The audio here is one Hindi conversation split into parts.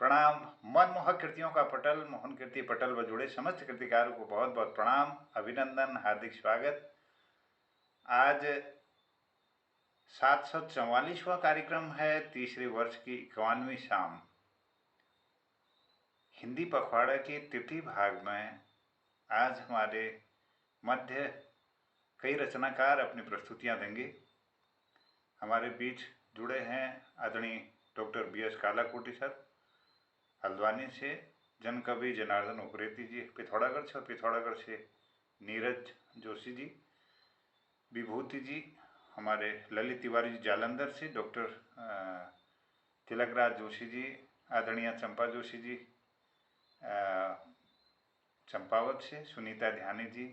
प्रणाम। मनमोहक कृतियों का पटल, मोहन कीर्ति पटल व जुड़े समस्त कृतिकारों को बहुत बहुत प्रणाम, अभिनंदन, हार्दिक स्वागत। आज 744वां कार्यक्रम है, तीसरे वर्ष की 51वीं शाम। हिंदी पखवाड़ा के तृतीय भाग में आज हमारे मध्य कई रचनाकार अपनी प्रस्तुतियां देंगे। हमारे बीच जुड़े हैं आदरणीय doctor B S Kalakoti sir Haldwani से, जनकवि जनार्दन उप्रेती जी पिथौरागढ़ से, और पिथौरागढ़ से नीरज जोशी जी, विभूति जी हमारे ललित तिवारी जी जालंधर से, डॉक्टर तिलकराज जोशी जी, आदरणीय चंपा जोशी जी चंपावत से, सुनीता ध्यानी जी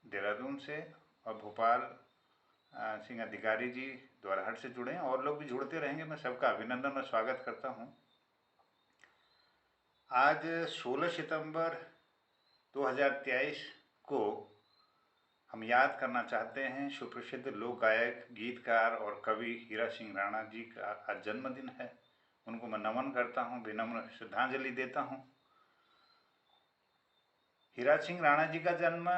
देहरादून से, और भोपाल सिंह अधिकारी जी द्वारहट से जुड़े हैं। और लोग भी जुड़ते रहेंगे, मैं सबका अभिनंदन और स्वागत करता हूँ। आज 16 सितंबर 2023 को हम याद करना चाहते हैं सुप्रसिद्ध लोक गायक, गीतकार और कवि हीरा सिंह राणा जी का आज जन्मदिन है। उनको मैं नमन करता हूँ, विनम्र श्रद्धांजलि देता हूँ। हीरा सिंह राणा जी का जन्म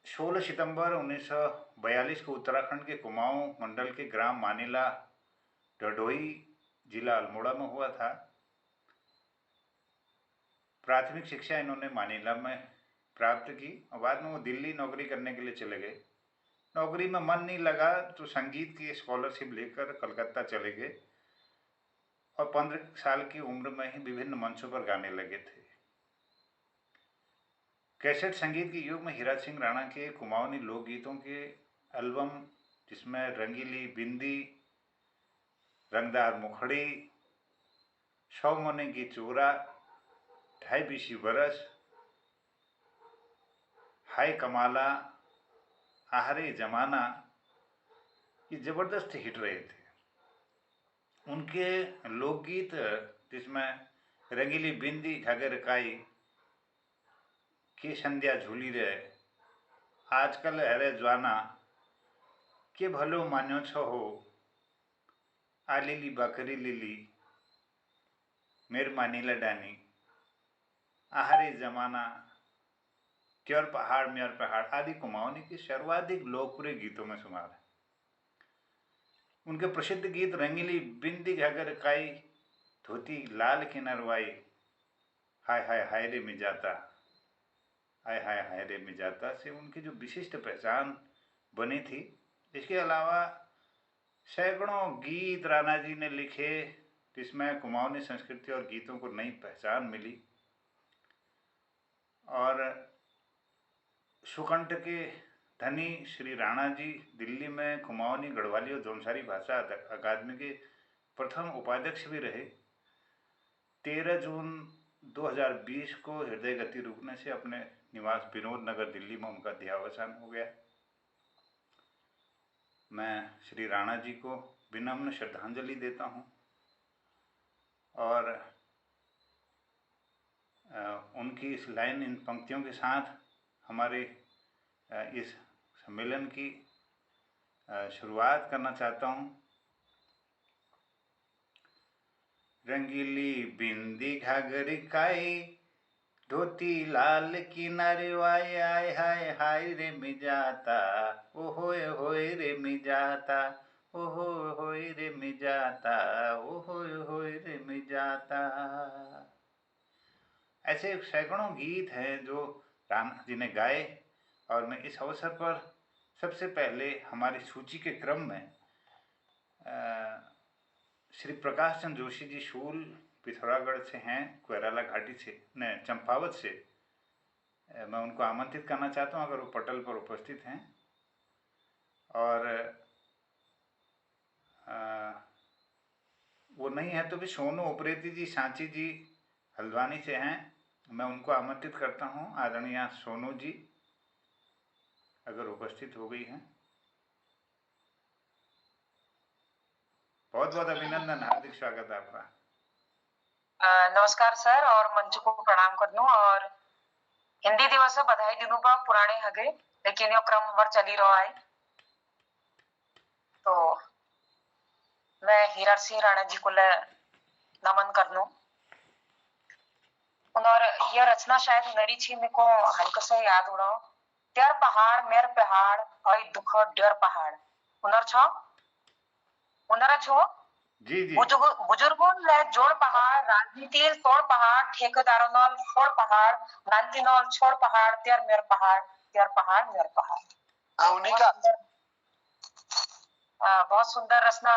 16 सितंबर 1942 को उत्तराखंड के कुमाऊं मंडल के ग्राम मानीला, डडोई, जिला अल्मोड़ा में हुआ था। प्राथमिक शिक्षा इन्होंने मानीला में प्राप्त की और बाद में वो दिल्ली नौकरी करने के लिए चले गए। नौकरी में मन नहीं लगा तो संगीत की स्कॉलरशिप लेकर कलकत्ता चले गए और 15 साल की उम्र में ही विभिन्न मंचों पर गाने लगे थे। कैसेट संगीत के युग में हीरा सिंह राणा के कुमाऊनी लोकगीतों के एल्बम, जिसमें रंगीली बिंदी, रंगदार मुखड़ी, 100 मोने की चोरा, 2.5 बरस, हाय कमाला, आहरे जमाना, ये जबरदस्त हिट रहे थे। उनके लोकगीत जिसमें रंगीली बिंदी, घगर काई, के संध्या झूली रे, आजकल अरे ज्वाना, के भलो मान्यो छो हो, आलीली बकरी लिली, मेर मानीला डानी, आहरे जमाना, क्योर पहाड़ म्योर पहाड़ आदि कुमाऊनी के सर्वाधिक लोकप्रिय गीतों में शुमार है। उनके प्रसिद्ध गीत रंगीली बिंदी, घगर काई, धोती लाल की नरवाई, हाय हाय हाय रे मिजाता, हाय हाय हाय रे मिजाता से उनकी जो विशिष्ट पहचान बनी थी। इसके अलावा सैकड़ों गीत राणा जी ने लिखे, जिसमें कुमाऊनी संस्कृति और गीतों को नई पहचान मिली। और सुकंठ के धनी श्री राणा जी दिल्ली में कुमाऊनी, गढ़वाली और जौनसारी भाषा अकादमी के प्रथम उपाध्यक्ष भी रहे। 13 जून 2020 को हृदय गति रुकने से अपने निवास विनोद नगर दिल्ली में उनका देहावसान हो गया। मैं श्री राणा जी को विनम्र श्रद्धांजलि देता हूँ और उनकी इस लाइन, इन पंक्तियों के साथ हमारे इस सम्मेलन की शुरुआत करना चाहता हूँ। रंगीली बिंदी घाघरी काई, धोती लाल की नरवाई, आय हाय हाय रे मिजाता, ओ होए रे मिजाता, ओ होए रे मिजाता, ओ होए रे मिजाता। ऐसे सैकड़ों गीत हैं जो राणा जी ने गाए और मैं इस अवसर पर सबसे पहले हमारी सूची के क्रम में श्री प्रकाश चंद्र जोशी जी शूल पिथौरागढ़ से हैं, कोयराला घाटी से, न चंपावत से, मैं उनको आमंत्रित करना चाहता हूं अगर वो पटल पर उपस्थित हैं। और वो नहीं है तो भी सोनू उप्रेती जी, सांची जी हल्द्वानी से हैं, मैं उनको आमंत्रित करता हूं। आदरणीय सोनू जी अगर उपस्थित हो गई हैं, बहुत बहुत अभिनंदन, हार्दिक स्वागत आपका। नमस्कार सर, और मंच को प्रणाम कर दूं। और हिंदी दिवस बधाई दिनों पर पुराने हगे, लेकिन यो क्रम हमार चली रहा है। तो मैं हीरा सिंह राणा जी को नमन करनो। और यह रचना शायद नरी छी मेरे को हल्का सा याद हो रहा। त्यार पहाड़ मेर पहाड़ और दुख डर पहाड़ उनर छो उनरा छो जी जी बुजुर्गों ने जोड़ पहाड़ राजनीति तोड़ पहाड़ ठेकेदारों नाल फोड़ पहाड़ नानती नाल छोड़ पहाड़ त्यार पहाड़ मेर पहाड़। हाँ, उन्हीं का बहुत सुंदर रचना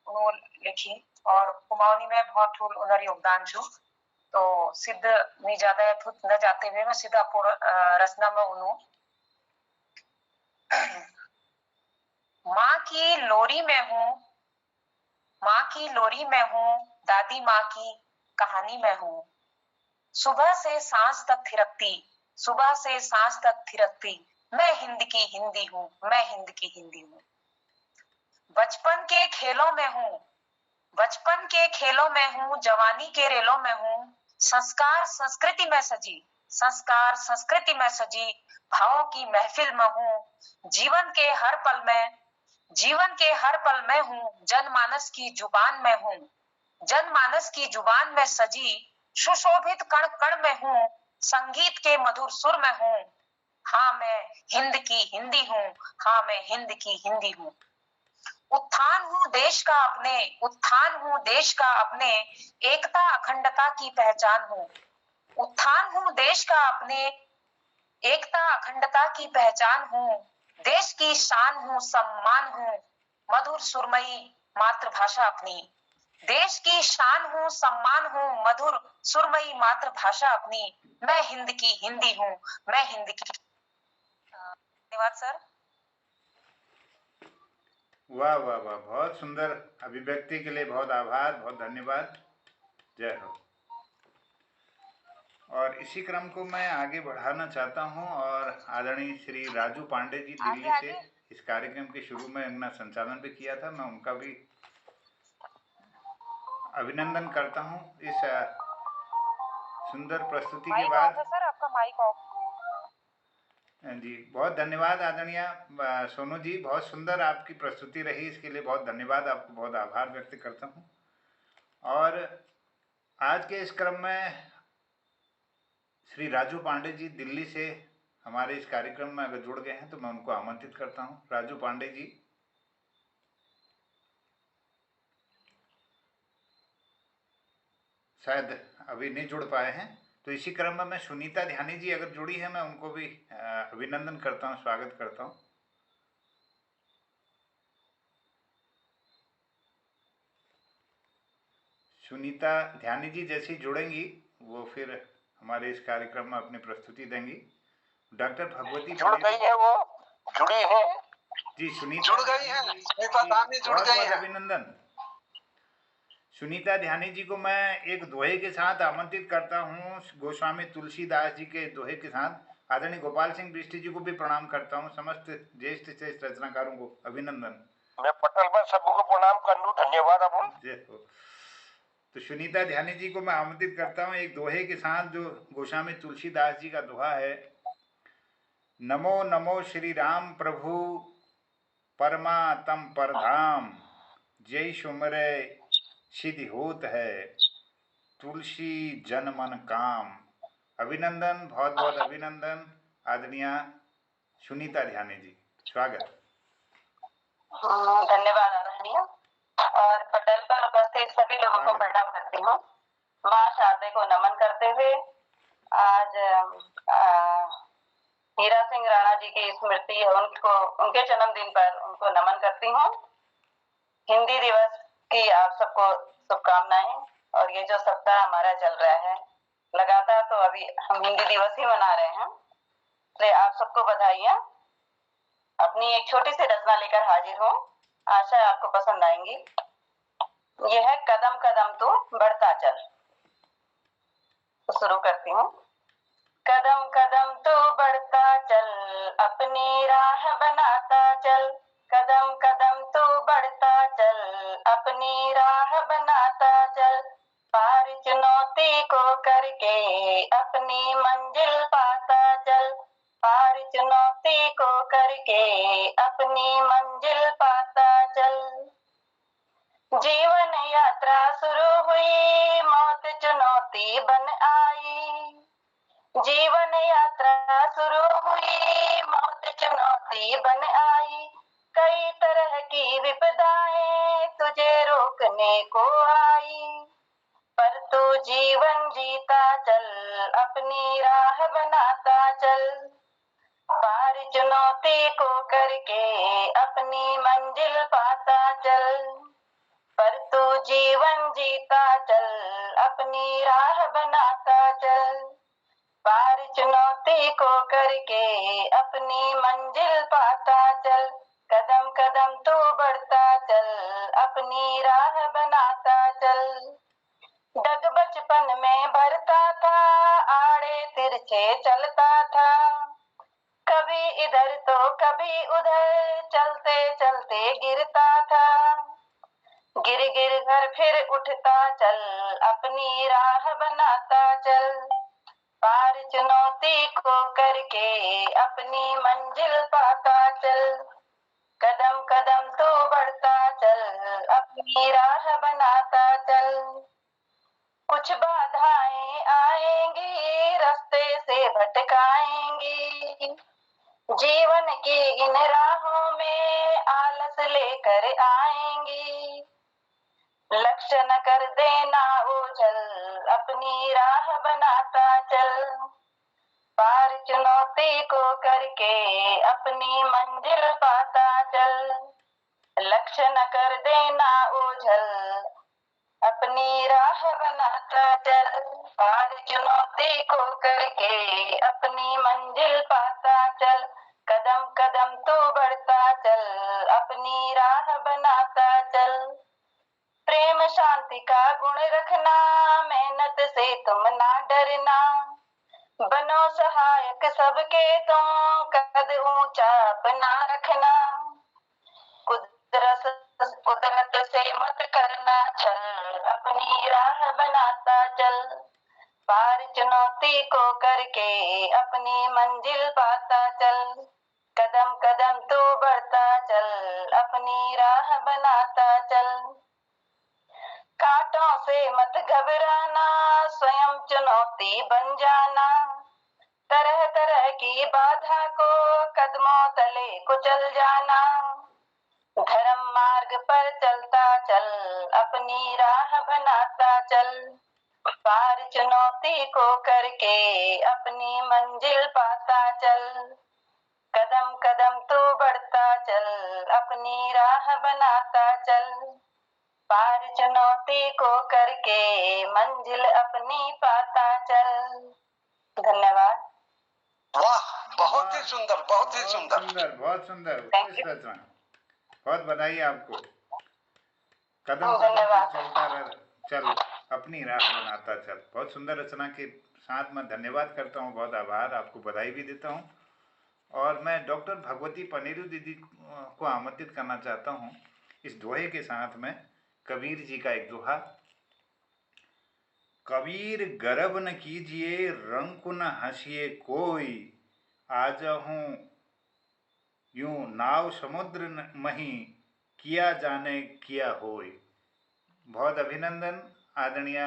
उन्होंने लिखी और कुमाऊनी में बहुत ठूल उनर योगदान छू। तो सिद्ध नहीं ज्यादा थुत न जाते हुए मैं सीधा रचना में उन्हों माँ की लोरी में हूँ, माँ की लोरी में हूँ, दादी माँ की कहानी में हूँ। सुबह से सांस तक थिरकती, सुबह से सांस तक थिरकती, मैं हिंद की हिंदी हूँ, मैं हिंद की हिंदी हूँ। बचपन के खेलों में हूँ, बचपन के खेलों में हूँ, जवानी के रेलों में हूँ। संस्कार संस्कृति में सजी, संस्कार संस्कृति में सजी, भावों की महफिल में हूँ। जीवन के हर पल में, जीवन के हर पल में हूँ, जनमानस की जुबान में हूँ, जनमानस की जुबान में सजी, सुशोभित कण कण में हूँ, संगीत के मधुर सुर में हूँ। हाँ मैं हिंद की हिंदी हूँ, हाँ मैं हिंद की हिंदी हूँ। उत्थान हूँ देश का अपने, उत्थान हूँ देश का अपने, एकता अखंडता की पहचान हूँ। उत्थान हूँ देश का अपने, एकता अखंडता की पहचान हूँ। देश की शान हूँ, सम्मान हूँ, मधुर सुरमई मातृभाषा अपनी। देश की शान हूँ, सम्मान हूँ, मधुर सुरमई मातृभाषा अपनी। मैं हिंद की हिंदी हूँ, मैं हिंद की। धन्यवाद सर। वाह वाह वाह, बहुत सुंदर अभिव्यक्ति के लिए बहुत आभार, बहुत धन्यवाद। जय हो। और इसी क्रम को मैं आगे बढ़ाना चाहता हूं और आदरणीय श्री राजू पांडे जी दिल्ली से इस कार्यक्रम के शुरू में उन्होंने संचालन भी किया था, मैं उनका भी अभिनंदन करता हूं इस सुंदर प्रस्तुति के बाद। सर आपका माइक ऑफ। जी बहुत धन्यवाद आदरणीय सोनू जी, बहुत सुंदर आपकी प्रस्तुति रही, इसके लिए बहुत धन्यवाद, आपको बहुत आभार व्यक्त करता हूं। और आज के इस क्रम में श्री राजू पांडे जी दिल्ली से हमारे इस कार्यक्रम में अगर जुड़ गए हैं तो मैं उनको आमंत्रित करता हूं। राजू पांडे जी, शायद अभी नहीं जुड़ पाए हैं, तो इसी क्रम में मैं सुनीता ध्यानी जी अगर जुड़ी है मैं उनको भी अभिनंदन करता हूं, स्वागत करता हूं। सुनीता ध्यानी जी जैसी जुड़ेंगी वो फिर हमारे इस कार्यक्रम में अपनी प्रस्तुति देंगी। डॉक्टर भगवती जुड़ गई है, वो जुड़ी है जी, सुनीता जुड़ गई है, सुनीता ध्यानी जुड़ बहुत गई बहुत है। अभिनंदन। सुनीता ध्यानी जी को मैं एक दोहे के साथ आमंत्रित करता हूँ, गोस्वामी तुलसीदास जी के दोहे के साथ। आदरणीय गोपाल सिंह बिष्ट जी को भी प्रणाम करता हूँ, समस्त ज्येष्ठ श्रेष्ठ रचनाकारों को अभिनंदन। मैं पटल में सबको प्रणाम कर लूं, धन्यवाद। अब जय हो। तो सुनीता ध्यानी जी को मैं आमंत्रित करता हूँ एक दोहे के साथ, जो गोस्वामी तुलसीदास जी का दोहा है। नमो नमो श्री राम प्रभु परमातम परधाम, जय सुमरे सिद्धि होत है, तुलसी जन मन काम। अभिनंदन, बहुत बहुत अभिनंदन आदरणीय सुनीता ध्यानी जी, स्वागत। धन्यवाद आदरणीय। और पटल पर उपस्थित सभी लोगों को प्रणाम करती हूँ। माँ शारदे को नमन करते हुए आज हीरा सिंह राणा जी की स्मृति है, उनको उनके जन्मदिन पर उनको नमन करती हूँ। हिंदी दिवस की आप सबको शुभकामनाएं। और ये जो सप्ताह हमारा चल रहा है लगातार, तो अभी हम हिंदी दिवस ही मना रहे हैं, इसलिए आप सबको बधाइयाँ। अपनी एक छोटी सी रचना लेकर हाजिर हूँ, आशा है आपको पसंद आएंगी। यह है कदम कदम तू बढ़ता चल। तो शुरू करती हूँ। कदम कदम तू बढ़ता चल, अपनी राह बनाता चल। कदम कदम तू बढ़ता चल, अपनी राह बनाता चल। पार चुनौती को करके अपनी मंजिल पाता चल। पार चुनौती को करके अपनी मंजिल पाता चल। जीवन यात्रा शुरू हुई, मौत चुनौती बन आई। जीवन यात्रा शुरू हुई, मौत चुनौती बन आई। कई तरह की विपदाएं तुझे रोकने को आई, पर तू जीवन जीता चल, अपनी राह बनाता चल। पार चुनौती को करके अपनी मंजिल पाता चल, पर तू जीवन जीता चल, अपनी राह बनाता चल। पार चुनौती को करके अपनी मंजिल पाता चल, कदम कदम तू बढ़ता चल, अपनी राह बनाता चल। डग बचपन में भरता था, आड़े तिरछे चलता था, कभी इधर तो कभी उधर, चलते चलते गिरता था। गिर गिर कर फिर उठता चल, अपनी राह बनाता चल। पार चुनौती को करके अपनी मंजिल पाता चल, कदम कदम तू बढ़ता चल, अपनी राह बनाता चल। कुछ बाधाएं आएंगी, रास्ते से भटकाएंगी, जीवन की इन राहों में आलस लेकर आएंगी। लक्ष्य न कर देना ओझल, अपनी राह बनाता चल। पार चुनौती को करके अपनी मंजिल पाता चल। लक्ष्य न कर देना ओझल, अपनी राह बनाता चल। पार चुनौती को करके अपनी मंजिल पाता चल, कदम कदम तू बढ़ता चल, अपनी राह बनाता चल। प्रेम शांति का गुण रखना, मेहनत से तुम ना डरना, बनो सहायक सबके तुम, कद ऊंचा अपना रखना। कुदरत से मत करना छल, अपनी राह बनाता चल। पार चुनौती को करके अपनी मंजिल पाता चल, कदम कदम तू बढ़ता चल, अपनी राह बनाता चल। कांटों से मत घबराना, स्वयं चुनौती बन जाना, तरह तरह की बाधा को कदमों तले कुचल जाना। धर्म मार्ग पर चलता चल, अपनी राह बनाता चल। पार चुनौती को करके अपनी मंजिल पाता चल, कदम कदम तू बढ़ता चल, अपनी राह बनाता चल। पार चुनौती को करके मंजिल अपनी पाता चल। धन्यवाद। वाह, बहुत ही वाह, सुंदर, बहुत ही बहुत सुंदर। सुंदर, बहुत सुंदर, Thank उत्कृष्ट you. रचना। बहुत बधाई आपको। कदम कदम धन्यवाद। पे चलता रह, चल, अपनी राह बनाता चल। बहुत सुंदर रचना के साथ मैं धन्यवाद करता हूँ, बहुत आभार, आपको बधाई भी देता हूँ। और मैं डॉक्टर भगवती पनेरू दीदी को आमंत्रित करना चाहता हूँ इस दोहे के साथ में। कबीर जी का एक दोहा। कबीर गर्व न कीजिए, रंग न हंसिए कोई, आजहूँ यूं नाव समुद्र मही, किया जाने किया होय। बहुत अभिनंदन आदरणीय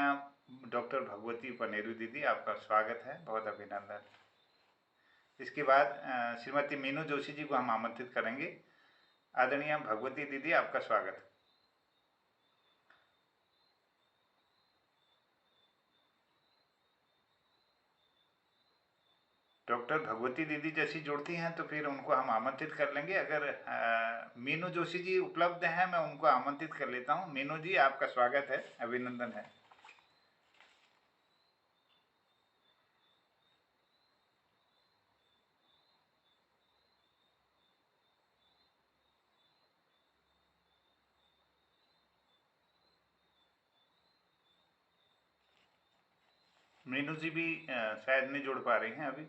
डॉक्टर भगवती पनेरू दीदी, आपका स्वागत है, बहुत अभिनंदन। इसके बाद श्रीमती मीनू जोशी जी को हम आमंत्रित करेंगे। आदरणीय भगवती दीदी, आपका स्वागत। डॉक्टर भगवती दीदी जैसी जुड़ती हैं तो फिर उनको हम आमंत्रित कर लेंगे। अगर मीनू जोशी जी उपलब्ध हैं, मैं उनको आमंत्रित कर लेता हूं। मीनू जी, आपका स्वागत है, अभिनंदन है। मीनू जी भी शायद नहीं जुड़ पा रही हैं अभी।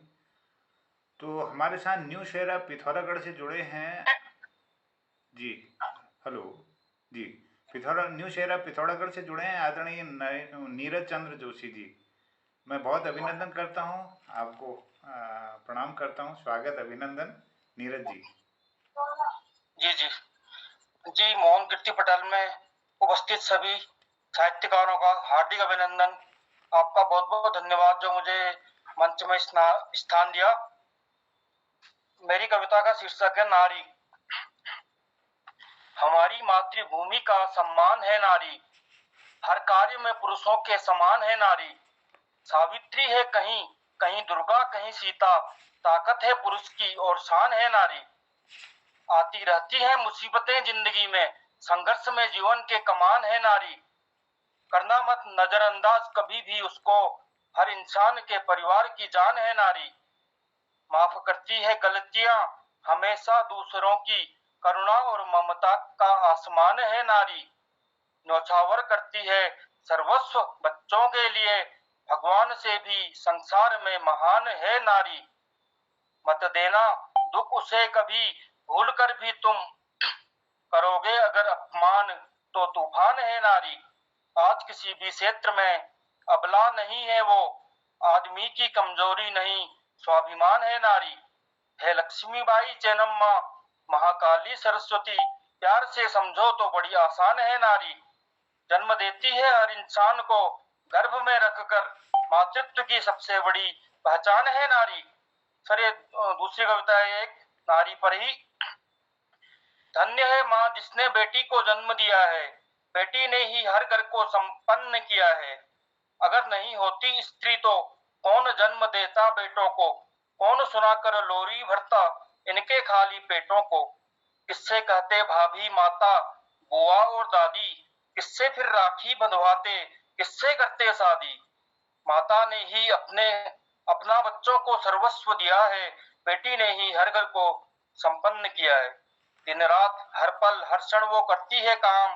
तो हमारे साथ न्यू शेरा पिथौरागढ़ से जुड़े हैं जी। हेलो जी, न्यू शेरा पिथौरागढ़ से जुड़े हैं आदरणीय नीरज चंद्र जोशी जी। मैं बहुत अभिनंदन करता हूं आपको, प्रणाम करता हूं, स्वागत, अभिनंदन नीरज जी। जी जी जी, मोहन गिट्टी पटेल में उपस्थित सभी साहित्यकारों का हार्दिक अभिनंदन। आपका बहुत बहुत धन्यवाद जो मुझे मंच में स्थान दिया। मेरी कविता का शीर्षक है नारी। हमारी मातृभूमि का सम्मान है नारी, हर कार्य में पुरुषों के समान है नारी। सावित्री है कहीं कहीं दुर्गा कहीं सीता, ताकत है पुरुष की और शान है नारी। आती रहती है मुसीबतें जिंदगी में, संघर्ष में जीवन के कमान है नारी। करना मत नजरअंदाज कभी भी उसको, हर इंसान के परिवार की जान है नारी। माफ करती है गलतियां हमेशा दूसरों की, करुणा और ममता का आसमान है नारी। न्यौछावर करती है सर्वस्व बच्चों के लिए, भगवान से भी संसार में महान है नारी। मत देना दुख उसे कभी, भूल कर भी तुम करोगे अगर अपमान तो तूफान है नारी। आज किसी भी क्षेत्र में अबला नहीं है वो, आदमी की कमजोरी नहीं स्वाभिमान है नारी। है लक्ष्मीबाई चेन्नम्मा महाकाली सरस्वती, प्यार से समझो तो बड़ी आसान है नारी। जन्म देती है हर इंसान को गर्भ में रखकर, मातृत्व की सबसे बड़ी पहचान है नारी। सर ये दूसरी कविता है एक नारी पर ही। धन्य है माँ जिसने बेटी को जन्म दिया है, बेटी ने ही हर घर को संपन्न किया है। अगर नहीं होती स्त्री तो कौन जन्म देता बेटों को, कौन सुनाकर लोरी भरता इनके खाली पेटों को। किससे कहते भाभी माता बुआ और दादी, किससे फिर राखी बंधवाते, किससे करते शादी। माता ने ही अपना बच्चों को सर्वस्व दिया है, बेटी ने ही हर घर को संपन्न किया है। दिन रात हर पल हर क्षण वो करती है काम,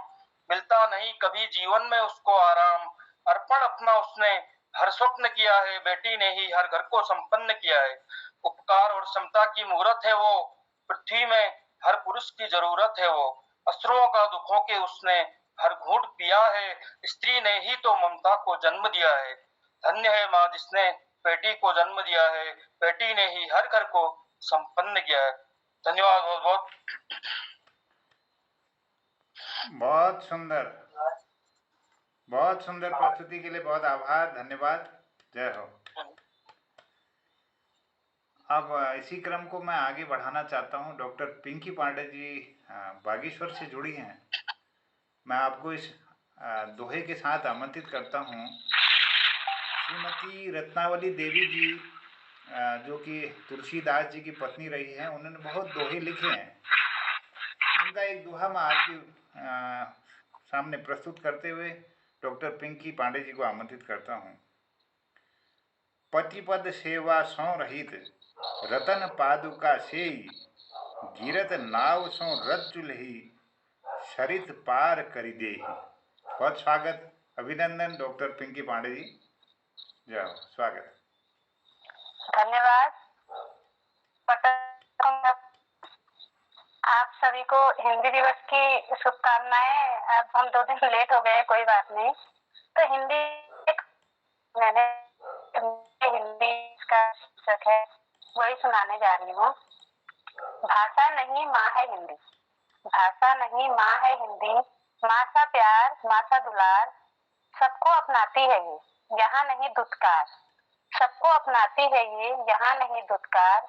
मिलता नहीं कभी जीवन में उसको आराम। अर्पण अपना उसने हर स्वप्न किया है, बेटी ने ही हर घर को संपन्न किया है। उपकार और क्षमता की मूर्त है वो, पृथ्वी में हर पुरुष की जरूरत है वो। अश्रुओं का दुखों के उसने हर घूंट पिया है, स्त्री ने ही तो ममता को जन्म दिया है। धन्य है माँ जिसने बेटी को जन्म दिया है, बेटी ने ही हर घर को संपन्न किया है। धन्यवाद बहुत बहुत। बहुत सुंदर, बहुत सुंदर प्रस्तुति के लिए बहुत आभार, धन्यवाद, जय हो। अब इसी क्रम को मैं आगे बढ़ाना चाहता हूँ। डॉक्टर पिंकी पांडे जी बागेश्वर से जुड़ी हैं। मैं आपको इस दोहे के साथ आमंत्रित करता हूँ। श्रीमती रत्नावली देवी जी जो कि तुलसीदास जी की पत्नी रही हैं, उन्होंने बहुत दोहे लिखे हैं। उनका एक दोहा मैं आपके सामने प्रस्तुत करते हुए डॉक्टर पिंकी पांडे जी को आमंत्रित करता हूँ। पतिपद सेवा सौ रहित, रतन पादुका सेई, गिरत नाव सौ रज्जुलहि, सरित पार करि देहि। बहुत स्वागत, अभिनंदन डॉक्टर पिंकी पांडे जी, जाओ, स्वागत। धन्यवाद। आप सभी को हिंदी दिवस की शुभकामनाएं। अब हम 2 दिन लेट हो गए, कोई बात नहीं। तो मैंने हिंदी का शीर्षक है, वही सुनाने जा रही हूँ। भाषा नहीं माँ है हिंदी, भाषा नहीं माँ है हिंदी, माँ सा प्यार माँ सा दुलार, सबको अपनाती है ये यहाँ नहीं दुत्कार, सबको अपनाती है ये यहाँ नहीं दुत्कार।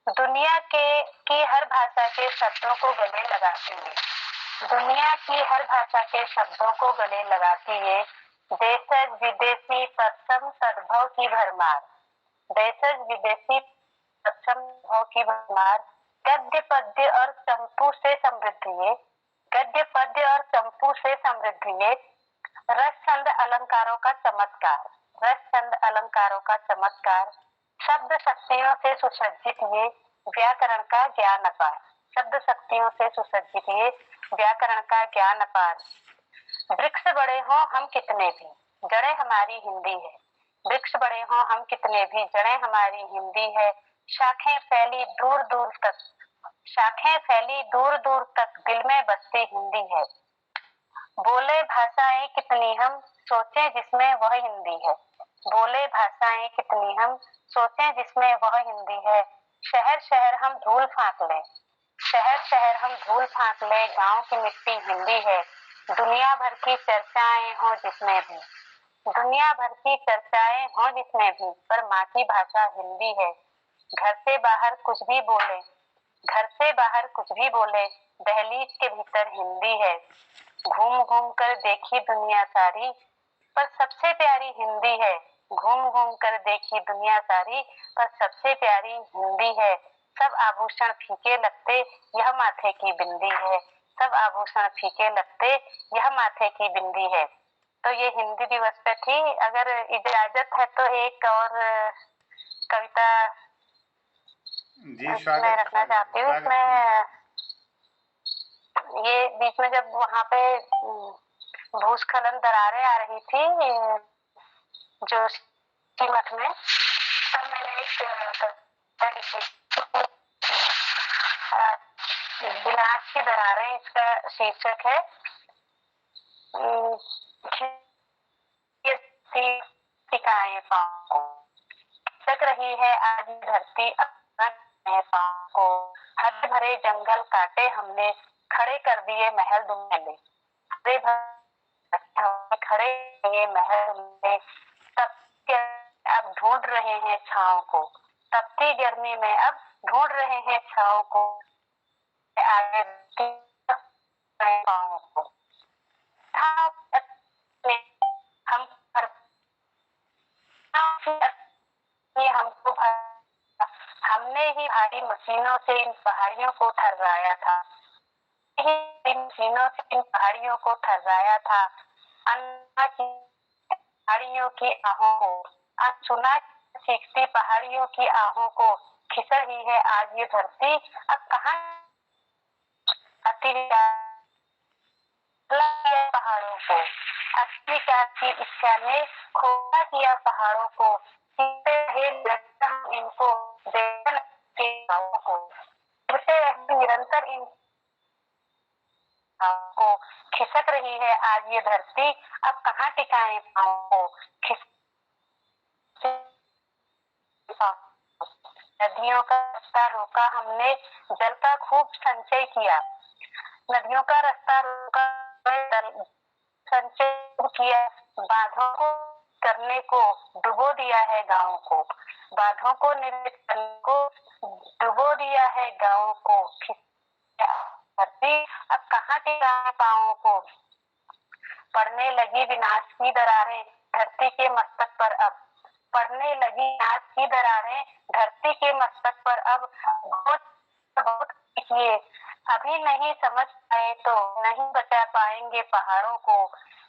दुनिया की हर भाषा के शब्दों को गले लगाती है, दुनिया की हर भाषा के शब्दों को गले लगाती है। देशज विदेशी तत्सम सद्भव की भरमार, देशज विदेशी तत्सम सद्भव की भरमार। गद्य पद्य और चंपू से समृद्ध ये, गद्य पद्य और चंपू से समृद्ध ये। रस छंद अलंकारों का चमत्कार, रस छंद अलंकारों का चमत्कार। शब्द शक्तियों से सुसज्जित ये व्याकरण का ज्ञान अपार, शब्द शक्तियों से सुसज्जित ये व्याकरण का ज्ञान अपार। वृक्ष बड़े हो हम कितने भी, जड़ें हमारी हिंदी है, वृक्ष बड़े हो हम कितने भी, जड़ें हमारी हिंदी है। शाखें फैली दूर दूर तक, शाखें फैली दूर दूर तक, दिल में बसती हिंदी है। बोले भाषाएं कितनी हम सोचें जिसमें वह हिंदी है, बोले भाषाएं कितनी हम सोचें जिसमें वह हिंदी है। शहर शहर हम धूल फांक लें, शहर शहर हम धूल फांक लें, गांव की मिट्टी हिंदी है, दुनिया भर की चर्चाएं हों जिसमें भी, दुनिया भर की चर्चाएं हों जिसमें भी, पर माँ की भाषा हिंदी है। घर से बाहर कुछ भी बोले, घर से बाहर कुछ भी बोले, दहलीज के भीतर हिंदी है। घूम घूम कर देखी दुनिया सारी, पर सबसे प्यारी हिंदी है। घूम घूम कर देखी दुनिया सारी, पर सबसे प्यारी हिंदी है। सब आभूषण फीके लगते, यह माथे की बिंदी है। सब आभूषण फीके लगते, यह माथे की बिंदी है। तो ये हिंदी दिवस पे थी। अगर इजाजत है तो एक और कविता जी मैं स्वागत रखना चाहती हूँ। स्वागत। इसमें ये बीच में जब वहाँ पे भूस्खलन दरारें आ रही थी जो कीमत में, तब मैंने एक विनाश की दरारें, इसका शीर्षक है। टिकाए पाँव को, खिसक रही है आज धरती अपना पाँव को। हरे भरे जंगल काटे हमने, खड़े कर दिए महल दुमहले। हरे भरे खड़े किए महल दुमहले, तब अब ढूंढ रहे हैं छाँव को। तपती गर्मी में अब ढूंढ रहे हैं छाँव को। आगे पाँव को हम हमको हमने ही भारी मशीनों से इन पहाड़ियों को ठहराया था। मशीनों से इन पहाड़ियों को ठहराया था। अन्ना की पहाड़ियों की आहों को, अनसुना चीखती पहाड़ियों की आहों को। खिसक रही है आज ये धरती, अब कहाँ पहाड़ों को। अस्वीकार की इच्छा ने खोखला किया पहाड़ों को। हम इनको को निरंतर इन को। खिसक रही है आज ये धरती, अब कहाँ टिकाए पाँव को। नदियों का रास्ता रोका हमने, जल का खूब संचय किया। नदियों का रास्ता रोका, संचय किया। बांधों को करने को डुबो दिया है गाँव को। बांधों को निर्मित करने को डुबो दिया है गाँव को। धरती अब कहाँ टिकाए पाँव को। पड़ने लगी विनाश की दरारें धरती के मस्तक पर अब। पड़ने लगी विनाश की दरारें धरती के मस्तक पर अब। बहुत किए, अभी नहीं समझ पाए तो नहीं बचा पाएंगे पहाड़ों को।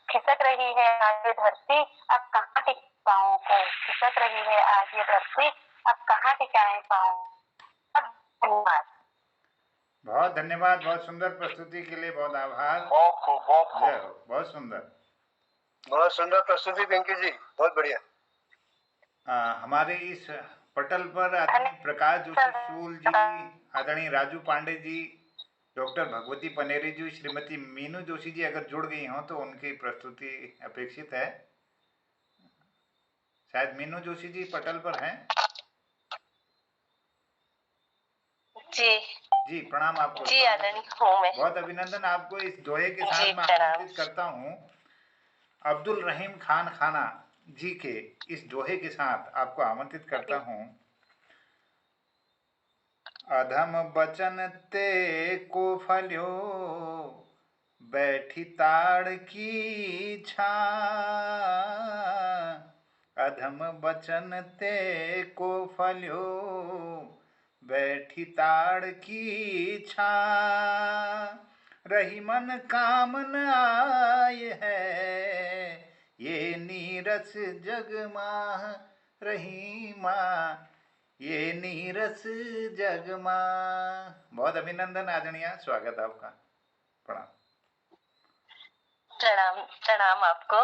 खिसक रही है आज ये धरती, अब कहाँ टिकाए पाँव को। खिसक रही है आज ये धरती, अब कहाँ टिकाए पाँव। धन्यवाद। बहुत धन्यवाद, बहुत सुंदर प्रस्तुति के लिए बहुत आभार। बहुत खूब, बहुत खूब, जय हो, बहुत सुंदर, बहुत सुंदर प्रस्तुति पिंकी जी, बहुत बढ़िया। हमारे इस पटल पर आदरणीय प्रकाश जोशी शूल जी, आदरणीय राजू पांडे जी, डॉक्टर भगवती पनेरी जी, श्रीमती मीनू जोशी जी अगर जुड़ गई हों तो उनकी प्रस्तुति अपेक्षित है। शायद मीनू जोशी जी पटल पर हैं। जी जी प्रणाम आपको। जी आदरणीय हूँ मैं। बहुत अभिनंदन आपको। इस दोहे के साथ जी, मैं आमंत्रित करता हूँ अब्दुल रहीम खान खाना जी के इस दोहे के साथ आपको आमंत्रित करता हूँ। अधम बचन ते को फल्यो, बैठी ताड़ की छा। अधम बचन ते को फल्यो, बैठी ताड़ की छा। रही मन कामन आए है, ये नीरस जग माह रही माँ, ये नीरस जग माँ। बहुत अभिनंदन आदरणीय, स्वागत आपका। प्रणाम। प्रणाम प्रणाम आपको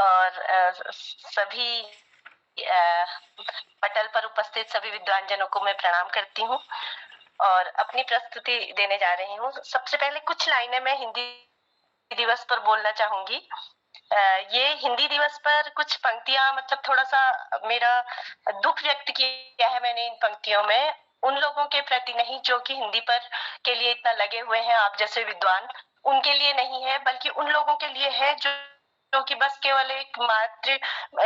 और सभी पटल पर उपस्थित सभी विद्वानजनों को मैं प्रणाम करती हूँ और अपनी प्रस्तुति देने जा रही हूँ। सबसे पहले कुछ लाइनें मैं हिंदी दिवस पर बोलना चाहूंगी। ये हिंदी दिवस पर कुछ पंक्तियां, मतलब थोड़ा सा मेरा दुख व्यक्त किया है मैंने इन पंक्तियों में, उन लोगों के प्रति नहीं जो कि हिंदी पर के लिए इतना लगे हुए हैं, आप जैसे विद्वान, उनके लिए नहीं है, बल्कि उन लोगों के लिए है जो कि बस केवल एक मात्र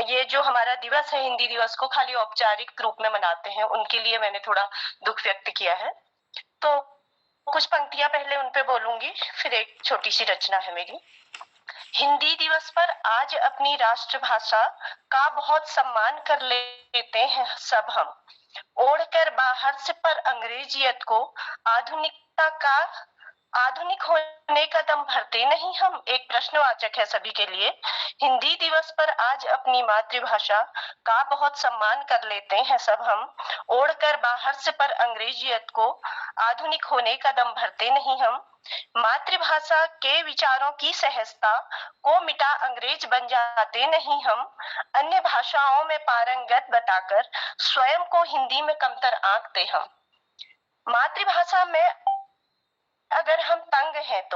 ये जो हमारा दिवस है हिंदी दिवस को खाली औपचारिक रूप में मनाते हैं, उनके लिए मैंने थोड़ा दुख व्यक्त किया है। तो कुछ पंक्तियां पहले उन पे बोलूंगी, फिर एक छोटी सी रचना है मेरी। हिंदी दिवस पर आज अपनी राष्ट्रभाषा का बहुत सम्मान कर लेते हैं सब हम, ओढ़कर बाहर से पर अंग्रेजियत को आधुनिक होने का दम भरते नहीं हम। एक प्रश्नवाचक है सभी के लिए। हिंदी दिवस पर आज अपनी मातृभाषा का बहुत सम्मान कर लेते हैं सब हम, ओढ़कर बाहर से पर अंग्रेजियत को आधुनिक होने का दम भरते नहीं हम। मातृभाषा के विचारों की सहजता को मिटा अंग्रेज बन जाते नहीं हम। अन्य भाषाओं में पारंगत बताकर स्वयं को हिंदी में कमतर आंकते हम। मातृभाषा में अगर हम तंग हैं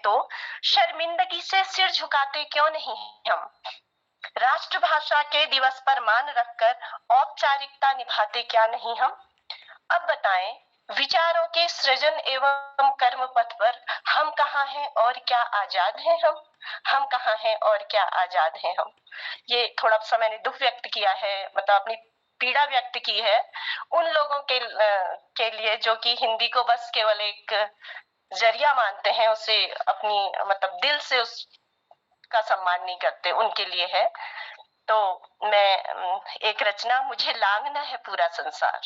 तो शर्मिंदगी से सिर झुकाते क्यों नहीं हम। राष्ट्रभाषा के दिवस पर मान रखकर औपचारिकता निभाते क्या नहीं हम। अब बताएं, विचारों के सृजन एवं कर्म पथ पर हम कहाँ हैं और क्या आजाद हैं हम कहाँ हैं और क्या आजाद हैं हम। ये थोड़ा सा मैंने दुख व्यक्त किया है, मतलब अपनी पीड़ा व्यक्त की है उन लोगों के लिए जो कि हिंदी को बस केवल एक जरिया मानते हैं, उसे अपनी मतलब दिल से उसका सम्मान नहीं करते, उनके लिए है। तो मैं एक रचना, मुझे लांघना है पूरा संसार।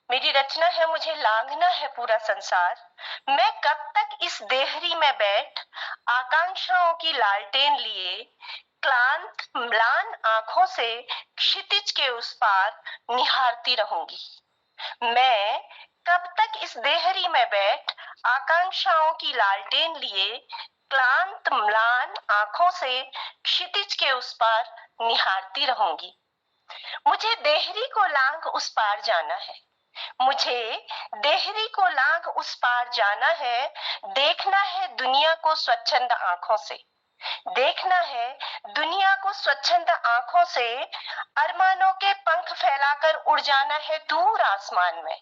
मेरी रचना है, मुझे लांघना है पूरा संसार। मैं कब तक इस देहरी में बैठ आकांक्षाओं की लालटेन लिए क्लांत म्लान आंखों से क्षितिज के उस पार निहारती रहूंगी। मैं कब तक इस देहरी में बैठ आकांक्षाओं की लालटेन लिए क्लांत म्लान आंखों से क्षितिज के उस पार निहारती रहूंगी। मुझे देहरी को लांघ उस पार जाना है, मुझे देहरी को लांघ उस पार जाना है। देखना है दुनिया को स्वच्छंद आंखों से, देखना है दुनिया को स्वच्छंद आंखों से। अरमानों के पंख फैलाकर उड़ जाना है दूर आसमान में,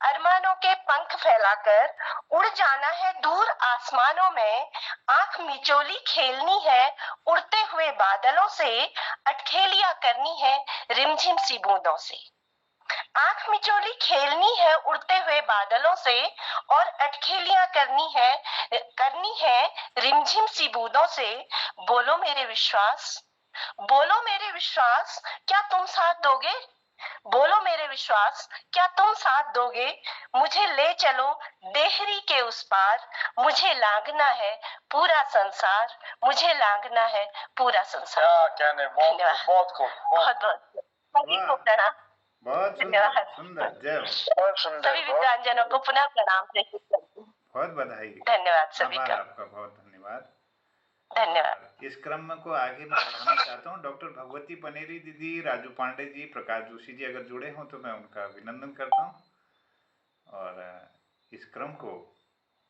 अरमानों के पंख फैलाकर उड़ जाना है दूर आसमानों में। आंख मिचोली खेलनी है उड़ते हुए बादलों से, अटखेलियां करनी है रिमझिम सी बूंदों से। आंख मिचोली खेलनी है उड़ते हुए बादलों से और अटखेलियां करनी है रिमझिम सी बूंदों से। बोलो मेरे विश्वास क्या तुम साथ दोगे, बोलो मेरे विश्वास क्या तुम साथ दोगे। मुझे ले चलो देहरी के उस पार, मुझे लांघना है पूरा संसार, मुझे लांघना है पूरा संसार। क्या कहने, बहुत खूब, बहुत सभी को प्रणाम, बहुत धन्यवाद। सुंदर, जय हो। बहुत सुंदर, सभी विद्वानजनों को पुनः प्रणाम प्रेषित करती हूँ। बहुत बधाई, धन्यवाद सभी आभार का, आपका, बहुत धन्यवाद। धन्यवाद। इस क्रम को आगे मैं बढ़ाना चाहता हूँ। डॉक्टर भगवती पनेरी दीदी, राजू पांडे जी, प्रकाश जोशी जी अगर जुड़े हों तो मैं उनका अभिनंदन करता हूँ और इस क्रम को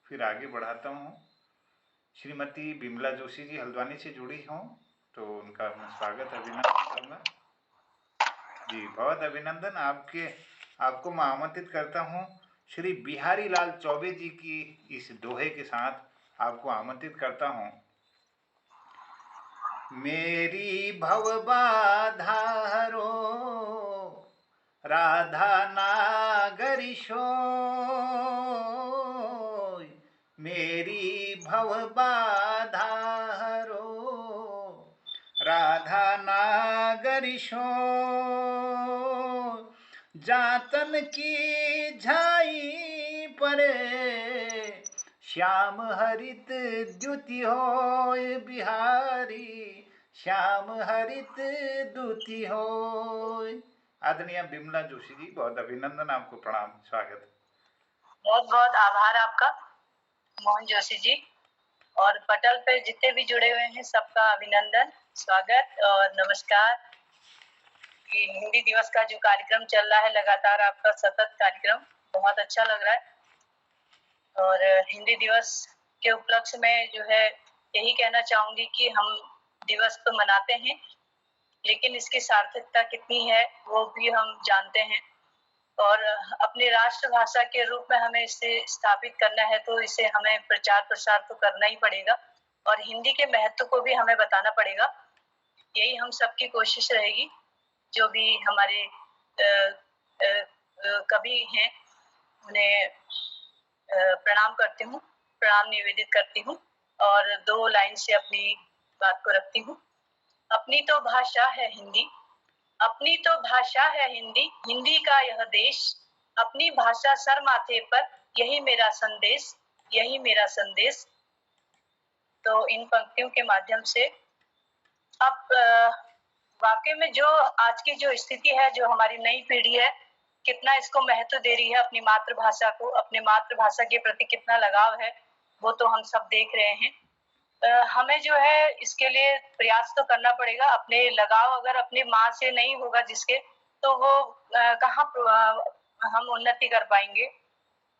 फिर आगे बढ़ाता हूँ। श्रीमती बिमला जोशी जी हल्द्वानी से जुड़ी हों तो उनका मैं स्वागत अभिनंदन करूँगा जी, बहुत अभिनंदन। आपको मैं आमंत्रित करता हूँ श्री बिहारी लाल चौबे जी की इस दोहे के साथ आपको आमंत्रित करता हूँ। मेरी भव बाधा हरो राधा नागरी सोय, मेरी भव बाधा हरो राधा नागरी सोय। जातन की झाई परे श्याम हरित द्युति होय बिहारी, श्याम हरित द्युति होय। आदरणीय बिमला जोशी जी, बहुत अभिनंदन, आपको प्रणाम, स्वागत। बहुत बहुत आभार आपका मोहन जोशी जी, और पटल पे जितने भी जुड़े हुए हैं सबका अभिनंदन, स्वागत और नमस्कार। कि हिंदी दिवस का जो कार्यक्रम चल रहा है लगातार, आपका सतत कार्यक्रम बहुत अच्छा लग रहा है। और हिंदी दिवस के उपलक्ष्य में जो है यही कहना चाहूंगी कि हम दिवस तो मनाते हैं, लेकिन इसकी सार्थकता कितनी है वो भी हम जानते हैं। और अपनी राष्ट्रभाषा के रूप में हमें इसे स्थापित करना है, तो इसे हमें प्रचार प्रसार तो करना ही पड़ेगा और हिंदी के महत्व को भी हमें बताना पड़ेगा। यही हम सबकी कोशिश रहेगी। जो भी हमारे कवि हैं उन्हें प्रणाम करती हूँ, प्रणाम निवेदित करती हूँ और 2 लाइन से अपनी बात को रखती हूँ। अपनी तो भाषा है हिंदी, अपनी तो भाषा है हिंदी, हिंदी का यह देश, अपनी भाषा सर माथे पर, यही मेरा संदेश, यही मेरा संदेश। तो इन पंक्तियों के माध्यम से अब वाकई में जो आज की जो स्थिति है, जो हमारी नई पीढ़ी है, कितना इसको महत्व दे रही है अपनी मातृभाषा को, अपने मातृभाषा के प्रति कितना लगाव है, वो तो हम सब देख रहे हैं। हमें जो है इसके लिए प्रयास तो करना पड़ेगा। अपने लगाव अगर अपनी माँ से नहीं होगा जिसके, तो वो कहाँ हम उन्नति कर पाएंगे।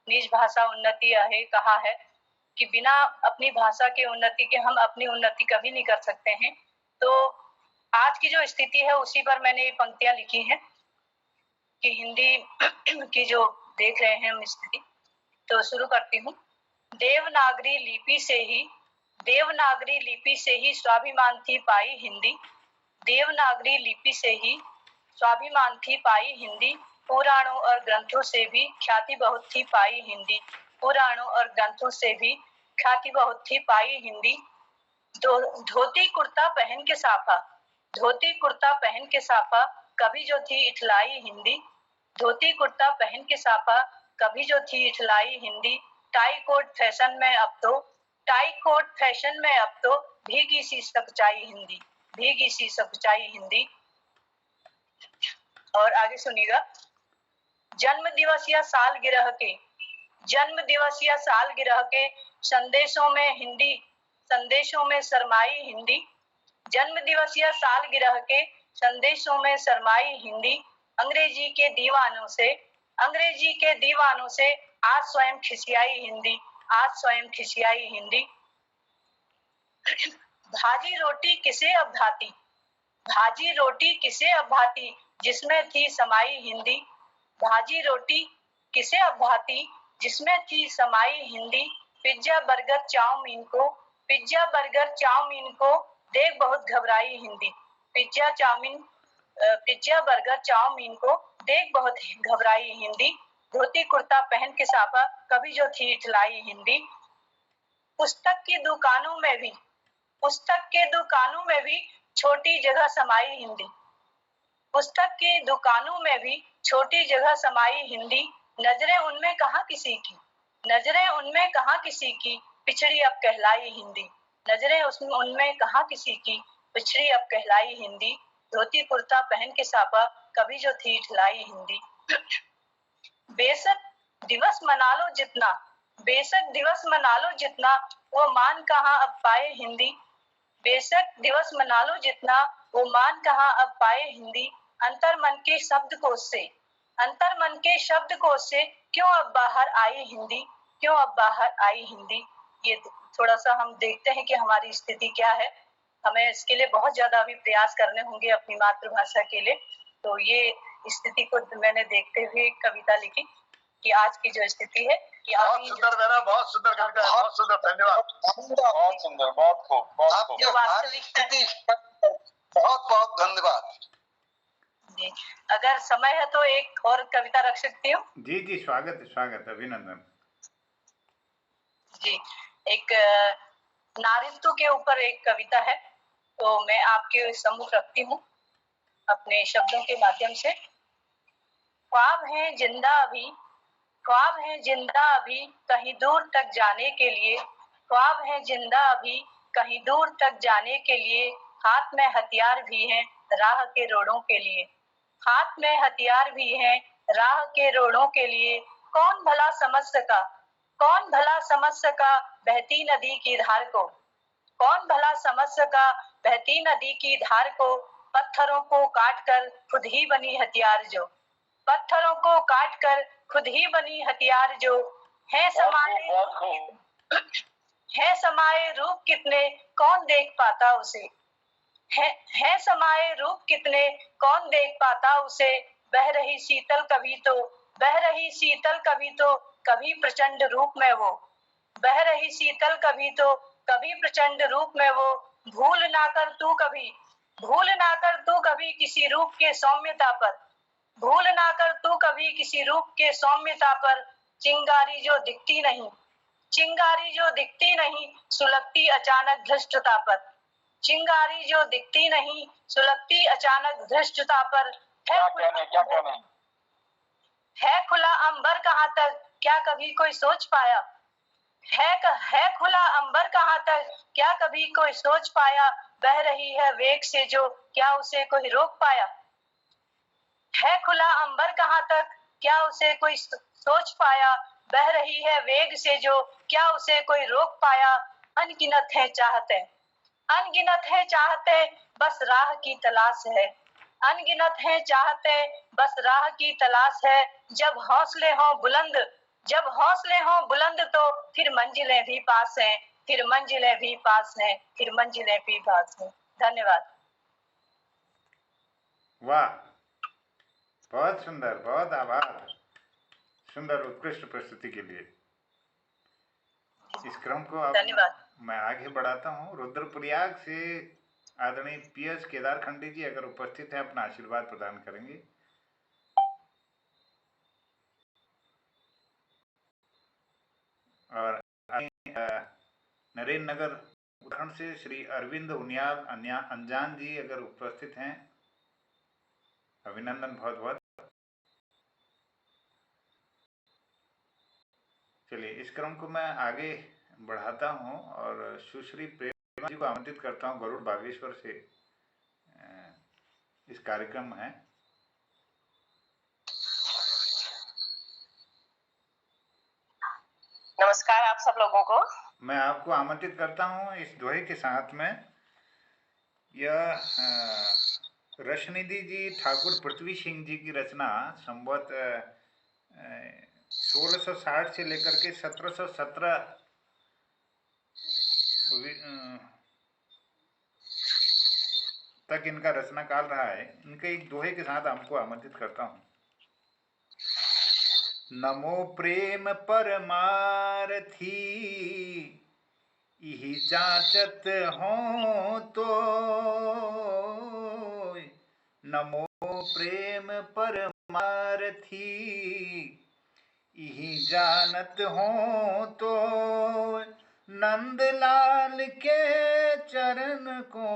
निज भाषा उन्नति है कहा है कि बिना अपनी भाषा के उन्नति के हम अपनी उन्नति कभी नहीं कर सकते हैं। तो आज की जो स्थिति है उसी पर मैंने ये पंक्तियां लिखी हैं कि हिंदी की जो देख रहे हैं हम स्थिति। तो शुरू करती हूँ। देवनागरी लिपि से ही स्वाभिमान थी पाई हिंदी, देवनागरी लिपि से ही स्वाभिमान थी पाई हिंदी, पुराणों और ग्रंथों से भी ख्याति बहुत थी पाई हिंदी, पुराणों और ग्रंथों से भी ख्याति बहुत थी पाई हिंदी। धोती कुर्ता पहन के साफा, धोती कुर्ता पहन के साफा कभी जो थी इठलाई हिंदी, धोती कुर्ता पहन के साफा कभी जो थी इठलाई हिंदी। टाई कोट फैशन में अब तो, टाई कोट फैशन में अब तो भीगी सी सच्चाई हिंदी, भीगी सी सच्चाई हिंदी। और आगे सुनिएगा। जन्म दिवस या सालगिरह के, जन्म दिवस या सालगिरह के संदेशों में हिंदी, संदेशों में शर्माई हिंदी, जन्म दिवस या सालगिरह के संदेशों में शर्माई हिंदी। अंग्रेजी के दीवानों से, अंग्रेजी के दीवानों से आज स्वयं खिसियाई हिंदी, आज स्वयं खिसियाई हिंदी। भाजी रोटी किसे अब भाती, भाजी रोटी किसे अब भाती जिसमें थी समाई हिंदी, भाजी रोटी किसे अब भाती जिसमें थी समाई हिंदी। पिज्जा बर्गर चाउमीन को, पिज्जा बर्गर चाउमीन को देख बहुत घबराई Hindi, pizza chowmein, pizza burger chowmein को देख बहुत घबराई हिंदी। धोती कुर्ता पहन के साफा कभी जो थी इठलाई हिंदी। पुस्तक की दुकानों में भी, पुस्तक के दुकानों में भी छोटी जगह समाई हिंदी, पुस्तक की दुकानों में भी छोटी जगह समाई हिंदी। नजरें उनमें कहाँ किसी की, नजरें उनमें कहाँ किसी की पिछड़ी अब कहलाई हिंदी, नजरें उनमें कहाँ किसी की पिछड़ी अब कहलाई हिंदी। धोती कुर्ता पहन के साफा कभी जो थी इठलाई हिंदी। बेशक दिवस मना लो जितना, बेशक दिवस मना लो जितना वो मान कहाँ अब पाए हिंदी, बेशक दिवस मना लो जितना वो मान कहाँ अब पाए हिंदी। अंतर मन के शब्दकोश से, अंतर मन के शब्दकोश से क्यों अब बाहर आई हिंदी, क्यों अब बाहर आई हिंदी। ये थोड़ा सा हम देखते हैं कि हमारी स्थिति क्या है। हमें इसके लिए बहुत ज्यादा अभी प्रयास करने होंगे अपनी मातृभाषा के लिए। तो ये स्थिति को मैंने देखते हुए कविता लिखी कि आज की जो स्थिति है कि बहुत सुंदर बहना, बहुत सुंदर कविता है, बहुत सुंदर, धन्यवाद। बहुत सुंदर, बहुत खूब, बहुत खूब। आपकी हमारी स्थिति बहुत बहुत धन्यवाद जी। अगर समय है तो एक और कविता रख सकती हूँ। जी जी, स्वागत स्वागत, अभिनंदन जी। एक नारित्व के ऊपर एक कविता है, तो मैं आपके सम्मुख रखती हूँ अपने शब्दों के माध्यम से। ख्वाब है जिंदा अभी, ख्वाब है जिंदा अभी कहीं दूर तक जाने के लिए, ख्वाब है जिंदा अभी कहीं दूर तक जाने के लिए। हाथ में हथियार भी हैं राह के रोड़ों के लिए, हाथ में हथियार भी हैं राह के रोड़ों के लिए। कौन भला समझ सका, कौन भला समझ सका बहती नदी की धार को, कौन भला समझ सका बहती नदी की धार को। पत्थरों को काट कर खुद ही बनी हथियार जो, पत्थरों को काट कर खुद ही बनी हथियार जो। है समाये रूप कितने कौन देख पाता उसे, है समाये रूप कितने कौन देख पाता उसे। बह रही शीतल कभी तो बह रही शीतल कभी तो कभी प्रचंड रूप में वो, बह रही शीतल कभी तो कभी प्रचंड रूप में वो, भूल ना कर तू कभी, भूल ना कर तू कभी किसी रूप के सौम्यता पर, भूल ना कर तू कभी किसी रूप के सौम्यता पर, चिंगारी जो दिखती नहीं, चिंगारी जो दिखती नहीं सुलगती अचानक धृष्टता पर, चिंगारी जो दिखती नहीं सुलगती अचानक धृष्टता पर, है खुला अंबर कहाँ तक क्या कभी कोई सोच पाया, है खुला अंबर कहाँ तक क्या कभी कोई सोच पाया, बह रही है वेग से जो क्या उसे कोई रोक पाया, है खुला अंबर कहाँ तक क्या उसे कोई सोच पाया, बह रही है वेग से जो क्या उसे कोई रोक पाया, अनगिनत है चाहते, अनगिनत है चाहते बस राह की तलाश है, अनगिनत है चाहते बस राह की तलाश है, जब हौसले हों बुलंद, जब हौसले हों बुलंद तो फिर मंजिलें भी पास हैं, फिर मंजिलें भी पास हैं, फिर मंजिलें भी पास हैं। धन्यवाद। वाह, बहुत सुंदर, बहुत आभार, सुंदर उत्कृष्ट प्रस्तुति के लिए। इस क्रम को अब मैं आगे बढ़ाता हूँ। रुद्रप्रयाग से आदरणीय PS केदार खंडी जी अगर उपस्थित हैं अपना आशीर्वाद प्रदान करेंगे। और नरेंद्र नगर उत्तराखंड से श्री अरविंद उनियाल अंजान जी अगर उपस्थित हैं, अभिनंदन बहुत बहुत। चलिए इस क्रम को मैं आगे बढ़ाता हूं और सुश्री प्रेमा जी को आमंत्रित करता हूं गरुड़ बागेश्वर से इस कार्यक्रम है। नमस्कार आप सब लोगों को। मैं आपको आमंत्रित करता हूं इस दोहे के साथ में। यह रशनिधि जी ठाकुर पृथ्वी सिंह जी की रचना संवत 1660 से लेकर के 1717 तक इनका रचना काल रहा है। इनके एक दोहे के साथ आपको आमंत्रित करता हूं। नमो प्रेम परमारथी इहि जाचत हो तो, नमो प्रेम परमारथी इहि जानत हो तो, नंदलाल के चरण को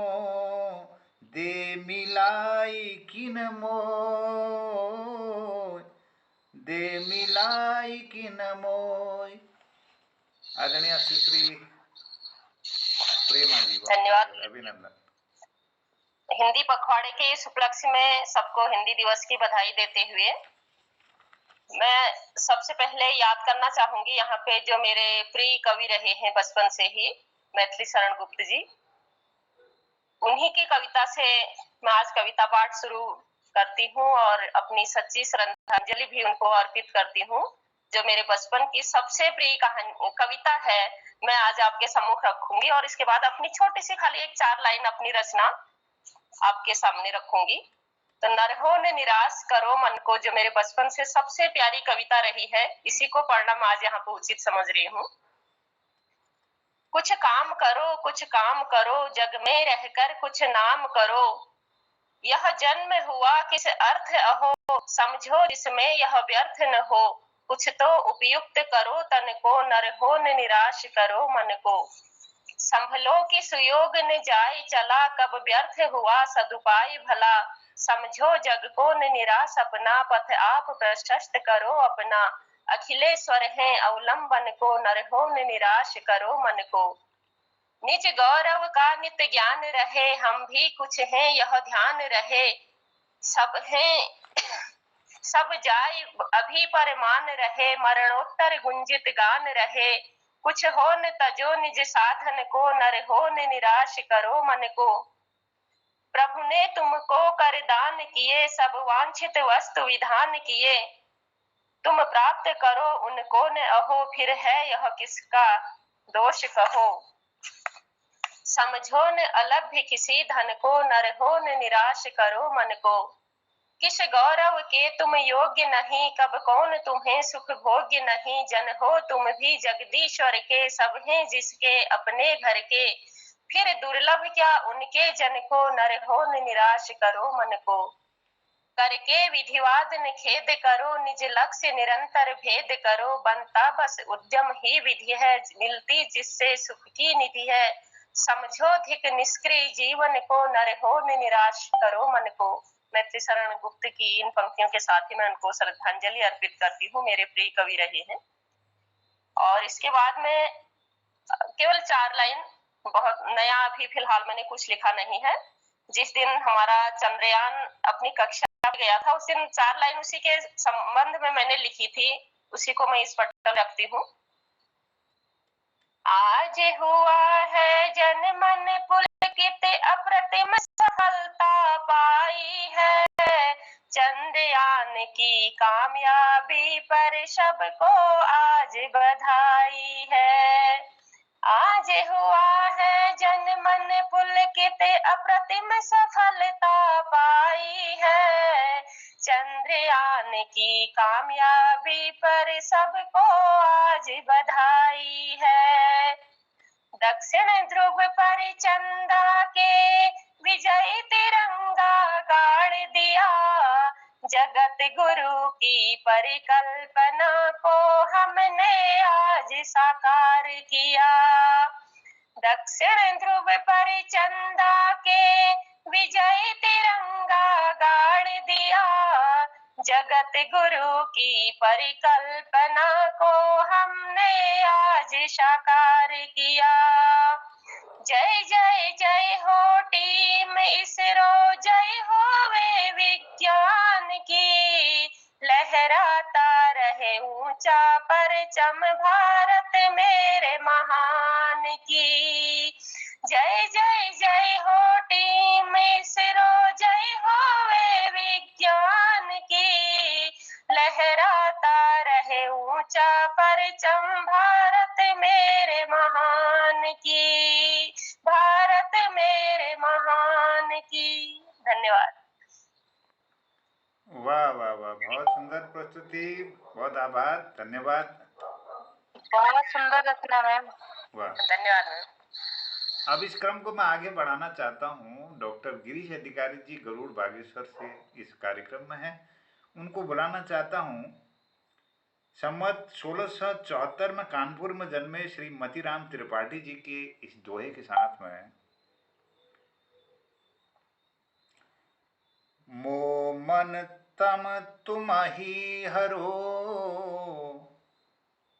दे मिलाई किन मोय, दे मिलाई किन मोय। आदरणीय सुश्री प्रेमा जी, धन्यवाद, अभिनंदन। हिंदी पखवाड़े के इस उपलक्ष्य में सबको हिंदी दिवस की बधाई देते हुए मैं सबसे पहले याद करना चाहूंगी यहाँ पे जो मेरे प्रिय कवि रहे हैं बचपन से ही, मैथिली शरण गुप्त जी। उन्हीं की कविता से मैं आज कविता पाठ शुरू करती हूँ और अपनी सच्ची श्रद्धांजलि भी उनको अर्पित करती हूँ। जो मेरे बचपन की सबसे प्रिय कविता है मैं आज आपके सम्मुख रखूंगी और इसके बाद अपनी छोटी सी खाली एक 4 लाइन अपनी रचना आपके सामने रखूंगी। तो नरहो ने निराश करो मन को, जो मेरे बचपन से सबसे प्यारी कविता रही है, इसी को पढ़ना मैं आज यहाँ पे उचित समझ रही हूँ। कुछ काम करो, कुछ काम करो, जग में रहकर कुछ नाम करो, यह जन्म हुआ किस अर्थ अहो, समझो जिसमें यह व्यर्थ न हो, कुछ तो उपयुक्त करो तन को, नरहो ने निराश करो मन को। संभलो कि सुयोग न जाए चला, कब व्यर्थ हुआ सदुपाय भला, समझो जग को न निराश अपना, पथ आप प्रशस्त करो अपना, अखिलेश्वर हैं अवलंबन को, नरहो न निराश करो मन को। निज गौरव का नित्य ज्ञान रहे, हम भी कुछ हैं यह ध्यान रहे, सब हैं सब जाए अभी पर मान रहे, मरणोत्तर गुंजित गान रहे, कुछ हो न तजो निज साधन को, नर हो न निराश करो मन को। प्रभु ने तुमको कर दान किए, सब वांछित वस्तु विधान किए, तुम प्राप्त करो उनको न अहो, फिर है यह किसका दोष कहो। समझो न अलभ्य किसी धन को, नर हो न निराश करो मन को। किस गौरव के तुम योग्य नहीं, कब कौन तुम्हें सुख भोग्य नहीं। जन हो तुम भी जगदीश्वर के, सब हैं जिसके अपने घर के। फिर दुर्लभ क्या उनके जन को, नर हो न निराश करो मन को। करके विधिवादन खेद करो, निज लक्ष्य निरंतर भेद करो। बनता बस उद्यम ही विधि है, मिलती जिससे सुख की निधि है। समझो धिक निष्क्रिय जीवन को, नर हो न निराश करो मन को। मैत्री शरण गुप्त की इन पंक्तियों के साथ ही मैं उनको श्रद्धांजलि अर्पित करती हूँ। मेरे प्रिय कवि रहे हैं। और इसके बाद में केवल 4 लाइन, बहुत नया अभी फिलहाल मैंने कुछ लिखा नहीं है। जिस दिन हमारा चंद्रयान अपनी कक्षा में गया था, उस दिन 4 लाइन उसी के संबंध में मैंने लिखी थी, उसी को मैं इस पटल रखती हूँ। आज हुआ है जन मन पुलकित, अप्रतिम सफलता पाई है। चंद्रयान की कामयाबी पर सबको आज बधाई है। आज हुआ है जन मन पुलकित, अप्रतिम सफलता पाई है। चंद्रयान की कामयाबी पर सबको आज बधाई है। दक्षिण ध्रुव पर चंदा के विजयी तिरंगा गाड़ दिया। जगत गुरु की परिकल्पना को हमने आज साकार किया। दक्षिण ध्रुव पर चंदा के विजयी तिरंगा गाड़ दिया। जगत गुरु की परिकल्पना को हमने आज साकार किया। जय जय जय हो टीम इसरो, जय हो वे विज्ञान की। लहराता रहे ऊंचा परचम भारत मेरे महान की। जय जय जय हो टीम इसरो, जय हो वे विज्ञान की। लहराता रहे ऊंचा परचम भारत मेरे महान की। भारत मेरे महान की। धन्यवाद। वाह वाह वाह, बहुत सुंदर प्रस्तुति, बहुत आभार, धन्यवाद। बहुत सुंदर रचना मैम। वाह, धन्यवाद मैम। अब इस क्रम को मैं आगे बढ़ाना चाहता हूँ। डॉक्टर गिरीश अधिकारी जी गरुड़ बागेश्वर से इस कार्यक्रम में हैं, उनको बुलाना चाहता हूँ। संवत 1674 में कानपुर में जन्मे श्री मतीराम त्रिपाठी जी के इस दोहे के साथ में मो मन तम तुमहि हरो,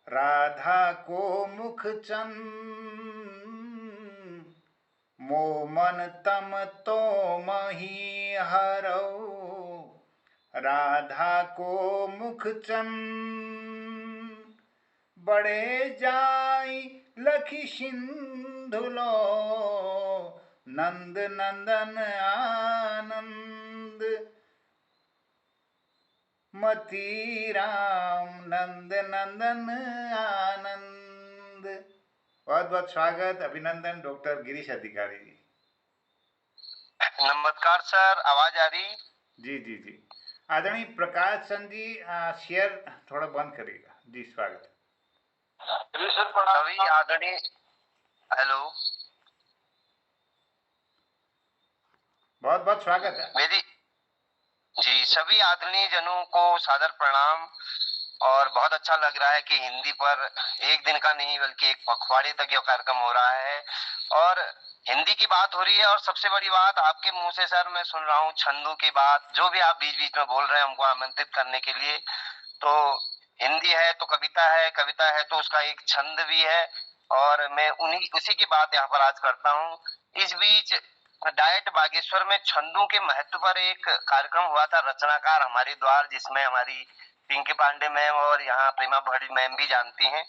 राधा को मुख चंद। मो मन तम तो मही हरो, राधा को मुख चंद। बड़े जाई लखी सिंधुलो, नंद नंदन आनंद। मतीराम नंद नंदन आनंद। बहुत बहुत स्वागत, अभिनंदन डॉक्टर गिरीश अधिकारी जी। नमस्कार सर, आवाज आ रही? जी जी जी। आदरणीय प्रकाश चंद जी, शेयर थोड़ा बंद करिएगा जी। स्वागत। सभी आदरणीय, हेलो, बहुत बहुत स्वागत है मेरी जी। सभी आदरणीय जनों को सादर प्रणाम। और बहुत अच्छा लग रहा है कि हिंदी पर एक दिन का नहीं बल्कि एक पखवाड़े तक यह कार्यक्रम हो रहा है और हिंदी की बात हो रही है। और सबसे बड़ी बात आपके मुंह से सर मैं सुन रहा हूँ छंदों की बात, जो भी आप बीच बीच में बोल रहे हैं हमको आमंत्रित करने के लिए। तो हिंदी है तो कविता है, कविता है तो उसका एक छंद भी है, और मैं उसी की बात यहाँ पर आज करता हूँ। इस बीच डाइट बागेश्वर में छंदों के महत्व पर एक कार्यक्रम हुआ था, रचनाकार हमारे द्वार, जिसमें हमारी पिंकी पांडे मैम और यहाँ प्रेमा भट्ट मैम भी जानती हैं।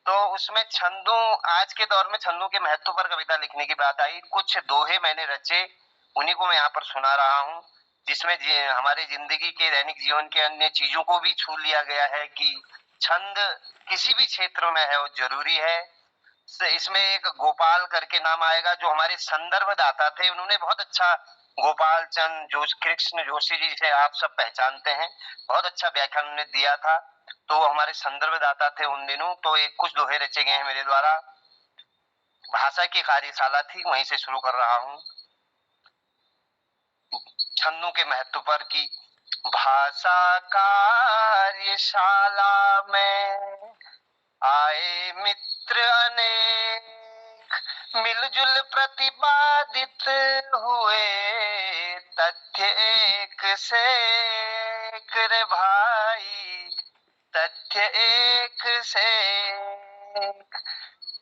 तो उसमें छंदों, आज के दौर में छंदों के महत्व पर कविता लिखने की बात आई। कुछ दोहे मैंने रचे, उन्हीं को मैं यहाँ पर सुना रहा हूँ, जिसमें हमारे जिंदगी के दैनिक जीवन के अन्य चीजों को भी छू लिया गया है कि छंद किसी भी क्षेत्र में है वो जरूरी है। इसमें एक गोपाल करके नाम आएगा जो हमारे संदर्भ दाता थे, उन्होंने बहुत अच्छा गोपाल चंद कृष्ण जोशी जी से आप सब पहचानते हैं, बहुत अच्छा व्याख्यान उन्होंने दिया था। तो वो हमारे संदर्भदाता थे उन दिनों। तो एक कुछ दोहे रचे गए हैं मेरे द्वारा। भाषा की कार्यशाला थी, वहीं से शुरू कर रहा हूँ। छंदों के महत्व पर की भाषा कार्यशाला में आए मित्र अनेक, मिलजुल प्रतिपादित हुए तथ्य एक से एक रे भाई, तथ्य एक से एक।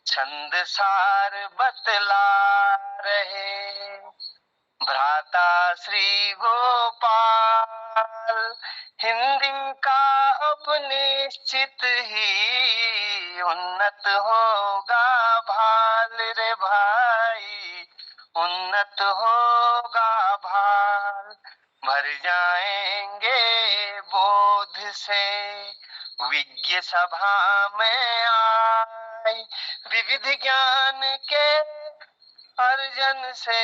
छंद सार बतला रहे भ्राता श्री गोपाल, हिंदी का अब निश्चित ही उन्नत होगा भाल रे भाई, उन्नत होगा भाल। भर जाएंगे बोध से विज्ञ सभा में आए, विविध ज्ञान के अर्जन से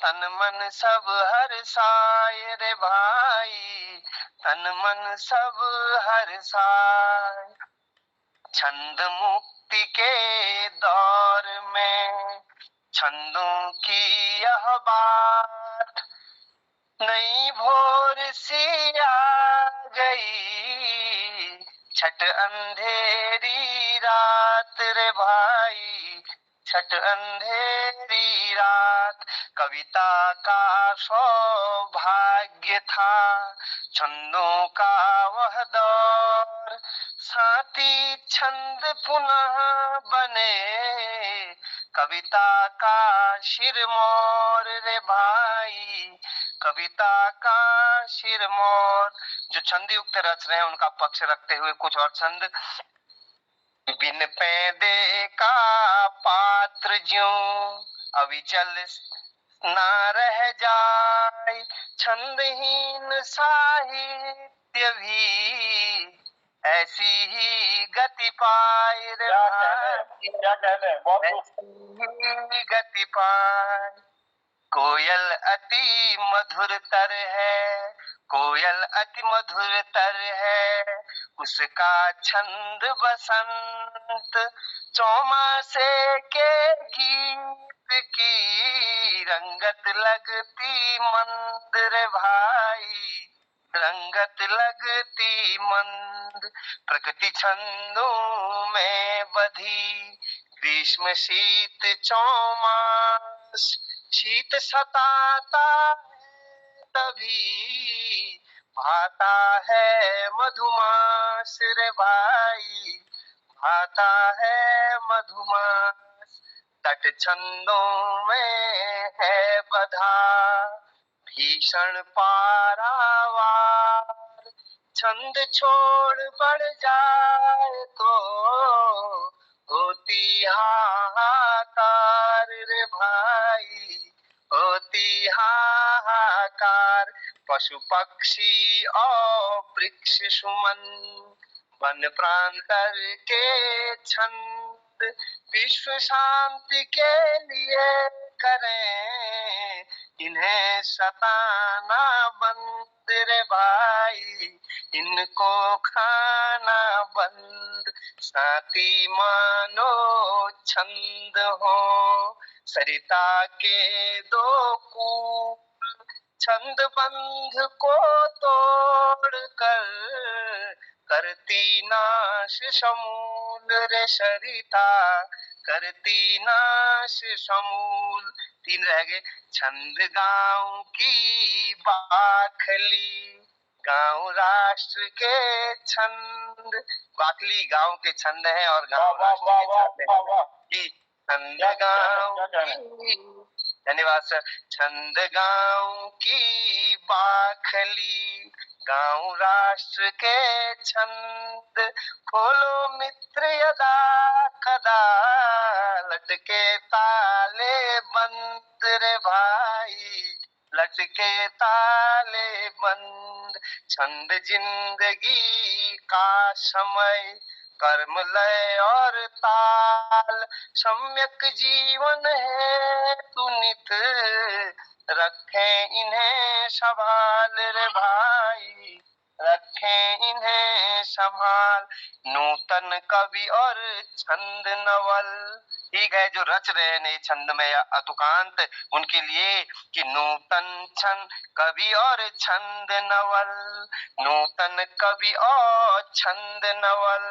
तन मन सब हर्षाय रे भाई, तन मन सब हर्षाय। छंद मुक्ति के दौर में छंदों की यह बात, नई भोर सी आ गई छठ अंधेरी रात रे भाई, छठ अंधेरी रात। कविता का सौभाग्य था छंदों का वह दौर, साथी छंद पुनः बने कविता का शिरमौर रे भाई, कविता का शिरमौर। जो छंद युक्त रच रहे हैं उनका पक्ष रखते हुए कुछ और छंद। बिन पैदे का पात्र ज्यों अविचल ना रह जाए, छंदहीन साहित्य भी ऐसी ही गति पाए रे भाई, ऐसी ही गति पाए। कोयल अति मधुर तर है, कोयल अति मधुर तर है, उसका छंद बसंत। चौमासे के गीत की रंगत लगती मंद रे भाई, रंगत लगती मंद। प्रकृति छंदों में बधी ग्रीष्म शीत चौमास, शीत सताता है तभी भाता है मधुमास रे भाई, भाता है मधुमास। तट छंदों में है बधा भीषण पारावार, छंद छोड़ बढ़ जाए तो होती हाहाकार रे भाई, होती हाहाकार। पशु पक्षी और वृक्ष सुमन वन प्रांतर के छंद, विश्व शांति के लिए करें इन्हें सताना बंद रे भाई, इनको खाना बंद। साथी मानो छंद हो सरिता के दो कूल, छंद बंध को तोड़ कर करती नाश समूल रे सरिता, करती नाश समूल। 3 रह गए। छंद गांव की बाखली, गांव राष्ट्र के छंद। बाखली गांव के छंद है और गांव राष्ट्र के छंद है। छंद गांव की, धन्यवाद सर। छंद गांव की बाखली, गांव राष्ट्र के छंद। खोलो मित्र यदा कदा लटके ताले बंद रे भाई, लटके ताले बंद। छंद जिंदगी का समय, कर्म लय और ताल। सम्यक जीवन है तू नित रखें इन्हें संभाल रे भाई, रखें इन्हें संभाल। नूतन कवि और छंद नवल, ठीक है, जो रच रहे हैं नए छंद में या अतुकांत, उनके लिए कि नूतन छंद कवि और छंद नवल, नूतन कवि और छंद नवल,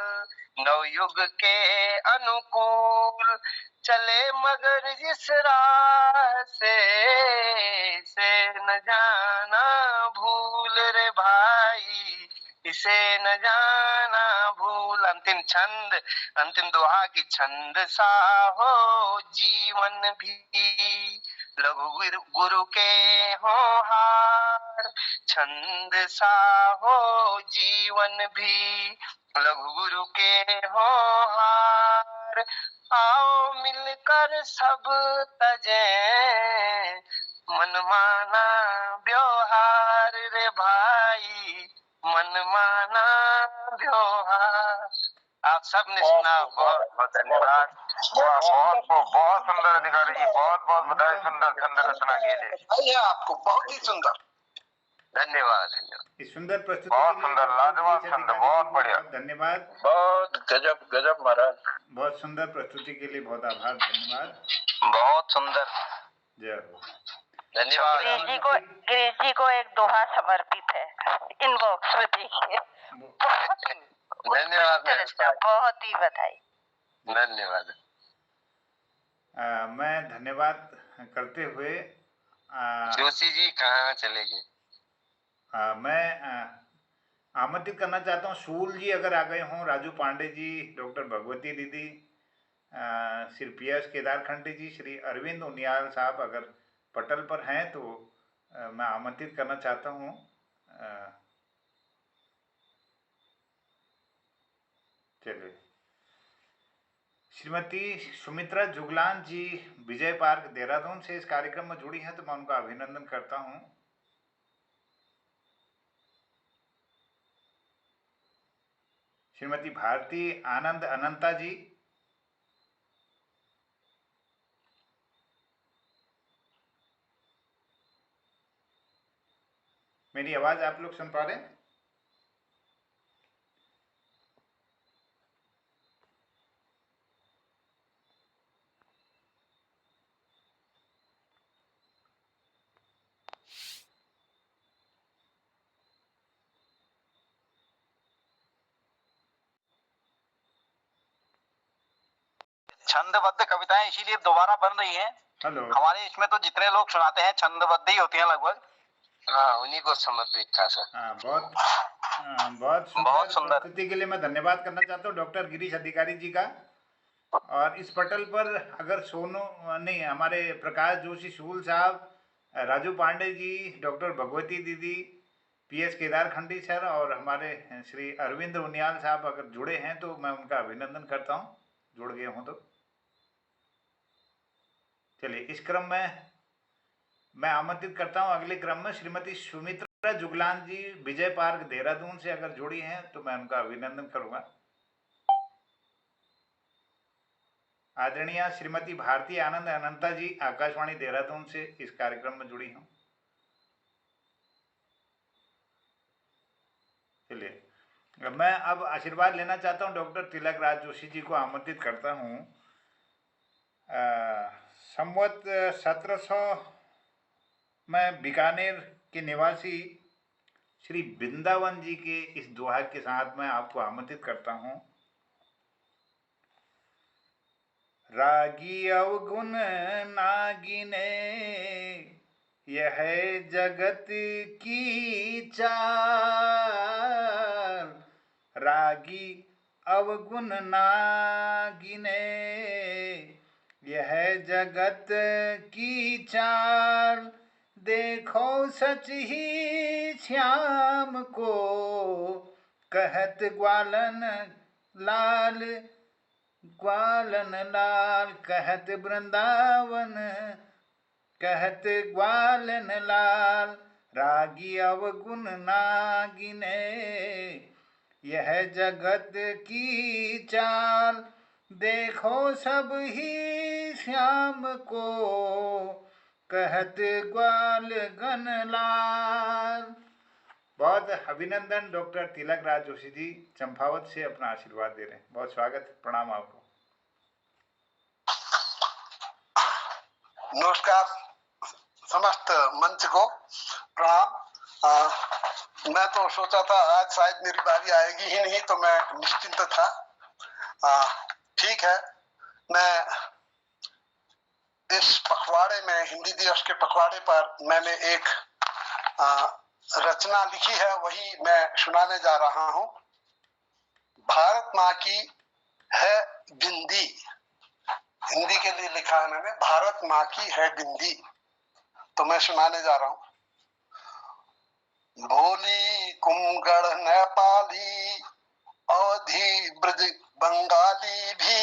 नवयुग के अनुकूल चले मगर जिस राह से न जाना भूल रे भाई, इसे न जाना भूल। अंतिम छंद, अंतिम दोहा की छंद सा हो जीवन भी, लघु गुरु के हो हार, छंद सा हो जीवन भी, लघु गुरु के हो हार। आओ मिलकर सब तजे मनमाना व्यवहार रे भाई, मनमाना व्यवहार। आप सब ने सुना, बहुत बहुत धन्यवाद। बहुत सुंदर अधिकारी जी, बहुत बहुत बधाई सुंदर छंद रचना के लिए। आपको बहुत ही सुंदर, धन्यवाद धन्यवाद। इस सुंदर प्रस्तुति बहुत के लिए सुंदर, लाजवाब डॉक्टर छंद, गिरीश बहुत अधिकारी बढ़िया। बहुत धन्यवाद। बहुत गजब गजब महाराज, बहुत सुंदर प्रस्तुति के लिए बहुत आभार, धन्यवाद। बहुत सुंदर, जय हो। धन्यवाद। गिरीश जी को एक दोहा समर्पित है, इनबॉक्स में देखिए। धन्यवाद, बहुत ही बधाई, धन्यवाद। मैं धन्यवाद करते हुए जोशी जी कहाँ चले गए? मैं आमंत्रित करना चाहता हूँ शूल जी अगर आ गए हों, राजू पांडे जी, डॉक्टर भगवती दीदी, श्री पी.एस. केदारखंडी जी, श्री अरविंद उनियाल साहब अगर पटल पर हैं तो मैं आमंत्रित करना चाहता हूँ। चलिए, श्रीमती सुमित्रा जुगलान जी विजय पार्क देहरादून से इस कार्यक्रम में जुड़ी हैं तो मैं उनका अभिनंदन करता हूँ। श्रीमती भारती आनंद अनंता जी, मेरी आवाज आप लोग सुन पा रहे हैं? छंदबद्ध कविताएं इसीलिए दोबारा बन रही हैं। हेलो, हमारे इसमें तो जितने लोग सुनाते हैं छंदबद्ध ही होती हैं लगभग। हाँ, उन्हीं को समर्पित था सर। बहुत सुंदर प्रस्तुति के लिए मैं धन्यवाद करना चाहता हूँ डॉक्टर गिरीश अधिकारी जी का। और इस पटल पर अगर सोनू नहीं, हमारे प्रकाश जोशी शूल साहब, राजू पांडे जी, डॉक्टर भगवती दीदी, पी.एस. केदारखंडी सर और हमारे श्री अरविंद उनियाल साहब अगर जुड़े हैं तो मैं उनका अभिनंदन करता हूँ, जुड़ गए हों तो। चलिए, इस क्रम में मैं आमंत्रित करता हूं अगले क्रम में श्रीमती सुमित्रा जुगलान जी विजय पार्क देहरादून से अगर जुड़ी हैं तो मैं उनका अभिनंदन करूंगा। आदरणीय श्रीमती भारती आनंद अनंता जी आकाशवाणी देहरादून से इस कार्यक्रम में जुड़ी हूं। चलिए, मैं अब आशीर्वाद लेना चाहता हूं, डॉक्टर तिलक राज जोशी जी को आमंत्रित करता हूं। संवत 1700 में बीकानेर के निवासी श्री वृंदावन जी के इस दोहा के साथ मैं आपको आमंत्रित करता हूं। रागी अवगुण नागिने यह जगत की चाल, रागी अवगुण नागिने यह जगत की चाल, देखो सच ही श्याम को कहत ग्वालन लाल, ग्वालन लाल कहत वृंदावन, कहत ग्वालन लाल, रागी अवगुण नागिने यह जगत की चाल, देखो सब ही श्याम को कहते ग्वाल गनलाल। बहुत अभिनंदन डॉक्टर तिलक राज जोशी जी चंपावत से अपना आशीर्वाद दे रहे हैं। बहुत स्वागत, प्रणाम आपको। नमस्कार समस्त मंच को प्रणाम। मैं तो सोचा था आज शायद मेरी बारी आएगी ही नहीं, तो मैं निश्चिंत था। ठीक है, मैं इस पखवाड़े में, हिंदी दिवस के पखवाड़े पर मैंने एक रचना लिखी है, वही मैं सुनाने जा रहा हूं। भारत माँ की है बिंदी, हिंदी के लिए लिखा है मैंने, भारत माँ की है बिंदी। तो मैं सुनाने जा रहा हूं। भोली कुमगढ़ नेपाली अवधी ब्रज बंगाली भी,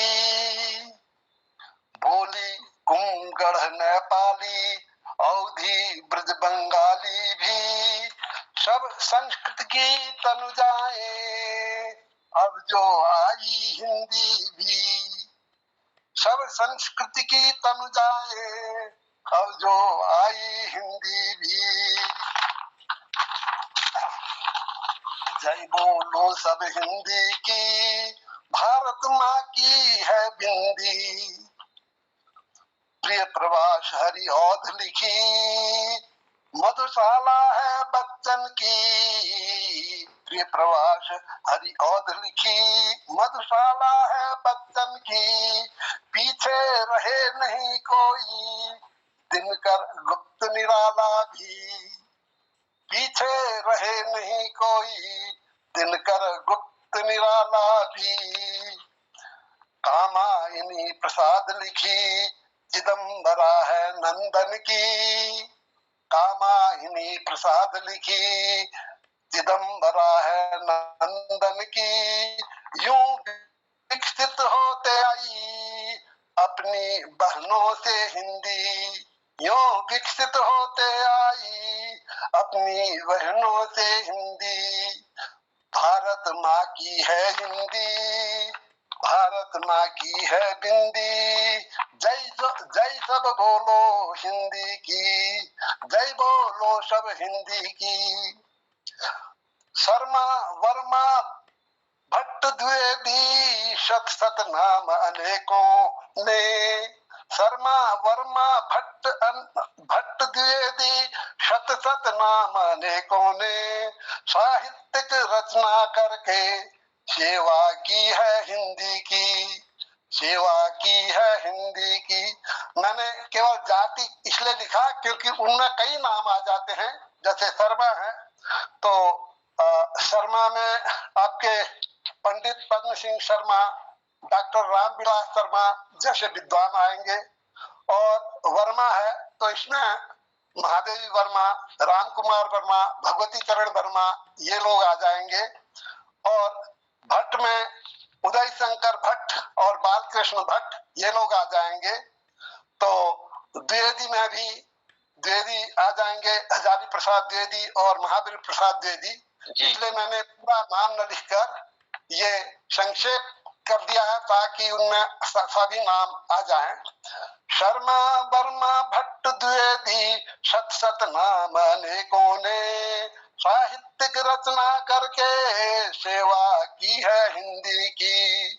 बोली कुमगढ़ नेपाली अवधी ब्रज बंगाली भी, सब संस्कृत की तनुजाएं अब जो आई हिंदी भी, सब संस्कृति की तनुजाएं अब जो आई हिंदी भी। जय बोलो सब हिंदी की, भारत माँ की है बिंदी। प्रिय प्रवास हरि औध लिखी, मधुशाला है बच्चन की। प्रिय प्रवास हरि औध लिखी, मधुशाला है बच्चन की। पीछे रहे नहीं कोई, दिनकर गुप्त निराला भी। पीछे रहे नहीं कोई, दिनकर गुप्त निराला भी। कामायनी प्रसाद लिखी, चिदम्बरा है नंदन की। कामायनी प्रसाद लिखी, चिदम्बरा है नंदन की। यूं विकसित होते आई अपनी बहनों से हिंदी, यूं विकसित होते आई अपनी बहनों से हिंदी। भारत माँ की है हिंदी, भारत माँ की है बिंदी। जय सब बोलो हिंदी की, जय बोलो सब हिंदी की। शर्मा वर्मा भट्ट द्विवेदी, शत शत नाम अनेकों ने। शर्मा वर्मा भट्ट द्विवेदी, शत शत नाम अनेकों ने। साहित्यिक रचना करके सेवा की है हिंदी की, सेवा की है हिंदी की। मैंने केवल जाति इसलिए लिखा क्योंकि उनमें कई नाम आ जाते हैं, जैसे शर्मा है तो शर्मा में आपके पंडित पद्म सिंह शर्मा, डॉक्टर रामविलास शर्मा जैसे विद्वान आएंगे। और वर्मा है तो इसमें महादेवी वर्मा, राम कुमार वर्मा, भगवती चरण वर्मा, ये लोग आ जाएंगे। और भट्ट में उदय शंकर भट्ट और बालकृष्ण भट्ट, ये लोग आ जाएंगे। तो द्विवेदी में भी द्विवेदी आ जाएंगे, हजारी प्रसाद द्विवेदी और महावीर प्रसाद द्विवेदी। इसलिए मैंने पूरा नाम न लिखकर ये संक्षेप कर दिया है ताकि उनमें सभी नाम आ जाएं। शर्मा वर्मा भट्ट द्विवेदी, शत शत नाम अनेकों ने। साहित्यिक रचना करके सेवा की है हिंदी की।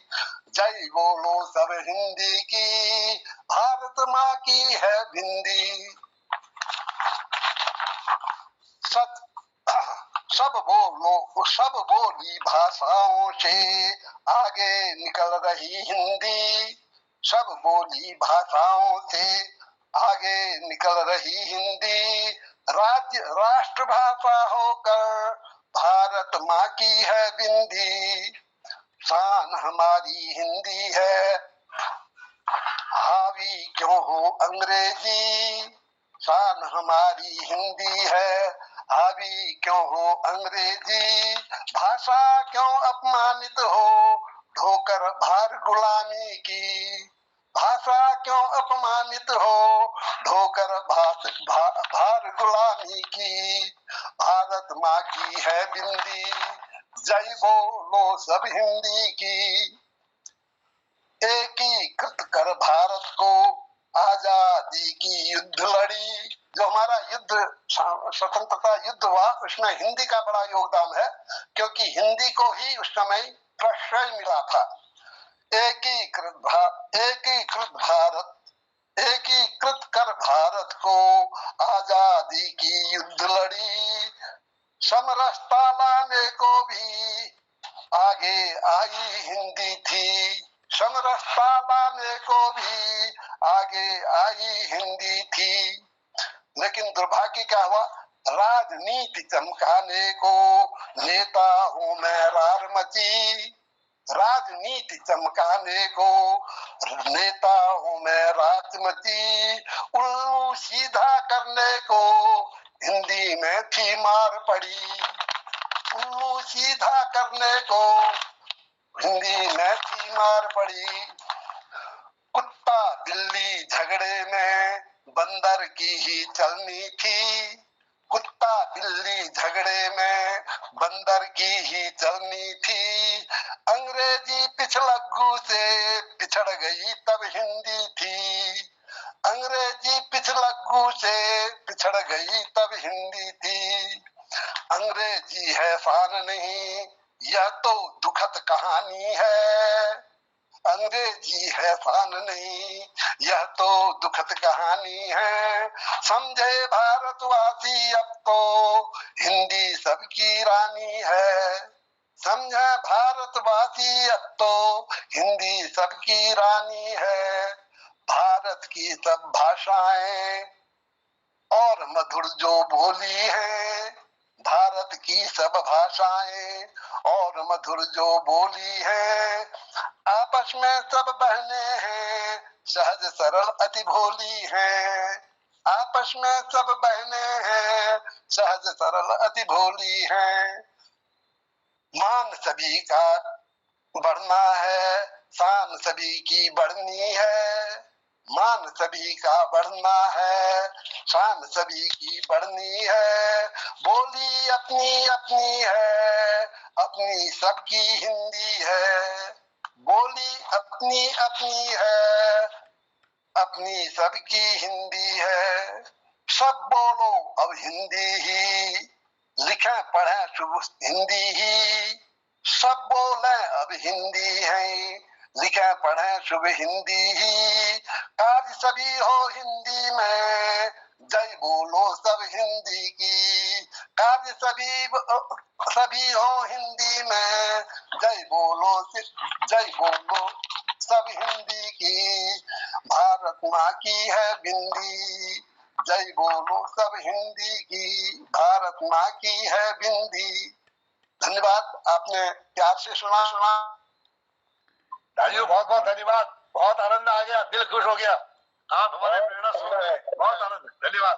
जय बोलो सब हिंदी की, भारत माँ की है बिंदी। सब बोली भाषाओं से आगे निकल रही हिंदी। सब बोली भाषाओं से आगे निकल रही हिंदी। राज्य राष्ट्र भाषा होकर भारत माँ की है बिंदी। शान हमारी हिंदी है, हावी क्यों हो अंग्रेजी। शान हमारी हिंदी है, हावी क्यों हो अंग्रेजी। भाषा क्यों अपमानित हो ढोकर भार गुलामी की। भाषा क्यों अपमानित हो ढोकर भार गुलामी की। भारत माँ की है बिंदी, जय बोलो सब हिंदी की। एकीकृत कर भारत को आजादी की युद्ध लड़ी। जो हमारा युद्ध स्वतंत्रता युद्ध हुआ उसमें हिंदी का बड़ा योगदान है, क्योंकि हिंदी को ही उस समय प्रश्रय मिला था। एकीकृत भारत, एकीकृत कर भारत को आजादी की युद्ध लड़ी। समरसता लाने को भी आगे आई हिंदी थी, समरसता लाने को भी आगे आई हिंदी थी। लेकिन दुर्भाग्य क्या हुआ, राजनीति चमकाने को नेता हूं मैं रार मची, राजनीति चमकाने को नेता हूं मैं राज मची। उल्लू सीधा करने को हिंदी में थी मार पड़ी, उल्लू सीधा करने को हिंदी में थी मार पड़ी। कुत्ता बिल्ली झगड़े में बंदर की ही चलनी थी, कुत्ता बिल्ली झगड़े में बंदर की ही चलनी थी। अंग्रेजी पिछलग्गू से पिछड़ गई तब हिंदी थी, अंग्रेजी पिछलग्गू से पिछड़ गई तब हिंदी थी। अंग्रेजी है शान नहीं, यह तो दुखद कहानी है, अंग्रेजी है शान नहीं, यह तो दुखद कहानी है। समझे भारतवासी अब तो हिंदी सबकी रानी है, समझे भारतवासी अब तो हिंदी सबकी रानी है। भारत की सब भाषाएं और मधुर जो बोली है, भारत की सब भाषाएं और मधुर जो बोली है। आपस में सब बहने हैं, सहज सरल अति भोली हैं, आपस में सब बहने हैं, सहज सरल अति भोली हैं। मान सभी का बढ़ना है, शान सभी की बढ़नी है, मान सभी का बढ़ना है, शान सभी की बढ़नी है। बोली अपनी अपनी है, अपनी सबकी हिंदी है, बोली अपनी अपनी है, अपनी सबकी हिंदी है। सब बोलो अब हिंदी ही, लिखें पढ़ें शुभ हिंदी ही, सब बोले अब हिंदी है, लिखें पढ़ें शुभ हिंदी ही। कार्य सभी हो हिंदी में, जय बोलो सब हिंदी की, कार्य सभी हो हिंदी में, जय बोलो सब हिंदी की। भारत माँ की है बिंदी, जय बोलो सब हिंदी की, भारत माँ की है बिंदी। धन्यवाद, आपने प्यार से सुना। राजीव बहुत बहुत धन्यवाद, बहुत आनंद आ गया, दिल खुश हो गया। आप हमारे प्रेरणा स्रोत हैं, बहुत आनंद, धन्यवाद।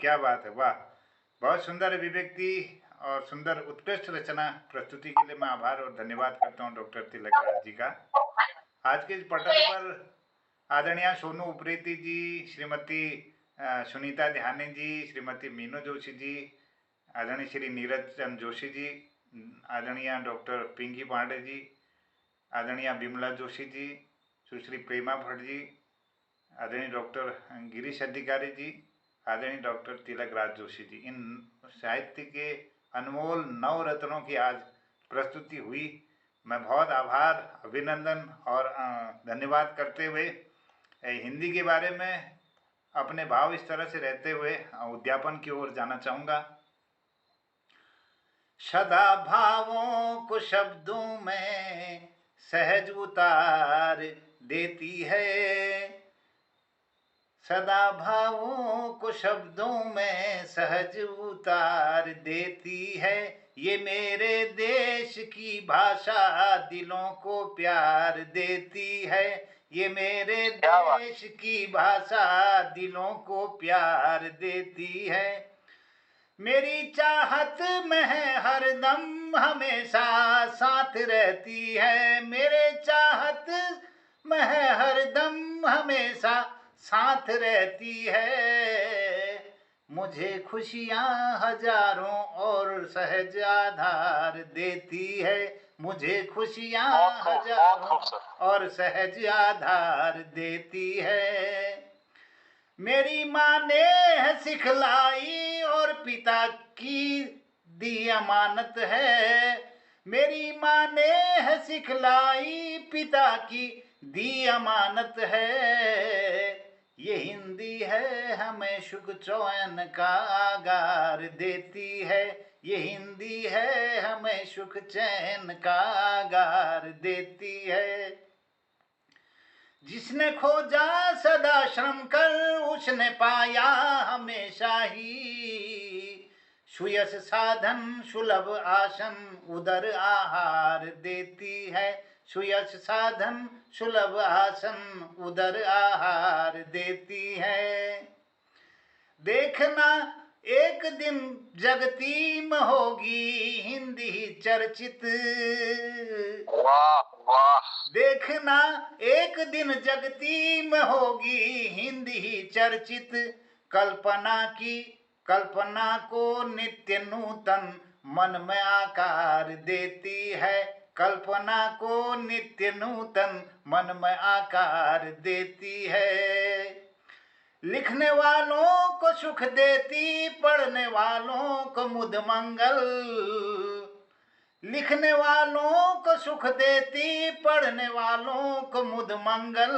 क्या बात है, वाह, बहुत सुंदर अभिव्यक्ति और सुंदर उत्कृष्ट रचना प्रस्तुति के लिए मैं आभार और धन्यवाद करता हूँ डॉक्टर तिलक राज जी का। आज के इस पटल पर आदरणीय सोनू उप्रेती जी, श्रीमती सुनीता ध्यानी जी, श्रीमती मीनू जोशी जी, आदरणीय श्री नीरज चंद जोशी जी, आदरणीय डॉक्टर पिंकी पांडे जी, आदरणीय बिमला जोशी जी, सुश्री प्रेमा भट्ट जी, आदरणीय डॉक्टर गिरीश अधिकारी जी, आदरणीय डॉक्टर तिलक राज जोशी जी, इन साहित्य के अनमोल नव रत्नों की आज प्रस्तुति हुई। मैं बहुत आभार, अभिनंदन और धन्यवाद करते हुए हिंदी के बारे में अपने भाव इस तरह से रहते हुए उद्यापन की ओर जाना चाहूँगा। सदा भावों को शब्दों में सहज उतार देती है, सदा भावों को शब्दों में सहज उतार देती है। ये मेरे देश की भाषा दिलों को प्यार देती है, ये मेरे देश की भाषा दिलों को प्यार देती है। मेरी चाहत में हरदम हमेशा साथ रहती है, मेरे चाहत में हरदम हमेशा साथ रहती है। मुझे खुशियाँ हजारों और सहज आधार देती है, मुझे खुशियाँ बहुत खूब, बहुत हजारों खूब सर। और सहज आधार देती है। मेरी माँ ने है सिखलाई और पिता की दी अमानत है। मेरी माँ ने है सिखलाई, पिता की दी अमानत है। ये हिंदी है हमें सुख चैन का आगार देती है। ये हिंदी है हमें सुख चैन का आगार देती है। जिसने खोजा सदा श्रम कर उसने पाया हमेशा ही। सुयश साधन सुलभ आसन उदर आहार देती है। सुयश साधन सुलभ आसन उदर आहार देती है। देखना एक दिन जगती में होगी हिंदी चर्चित। वाह वाह। देखना एक दिन जगती में होगी हिंदी चर्चित। कल्पना को नित्य नूतन मन में आकार देती है। कल्पना को नित्य नूतन मन में आकार देती है। लिखने वालों को सुख देती, पढ़ने वालों को मुद मंगल। लिखने वालों को सुख देती, पढ़ने वालों को मुद मंगल।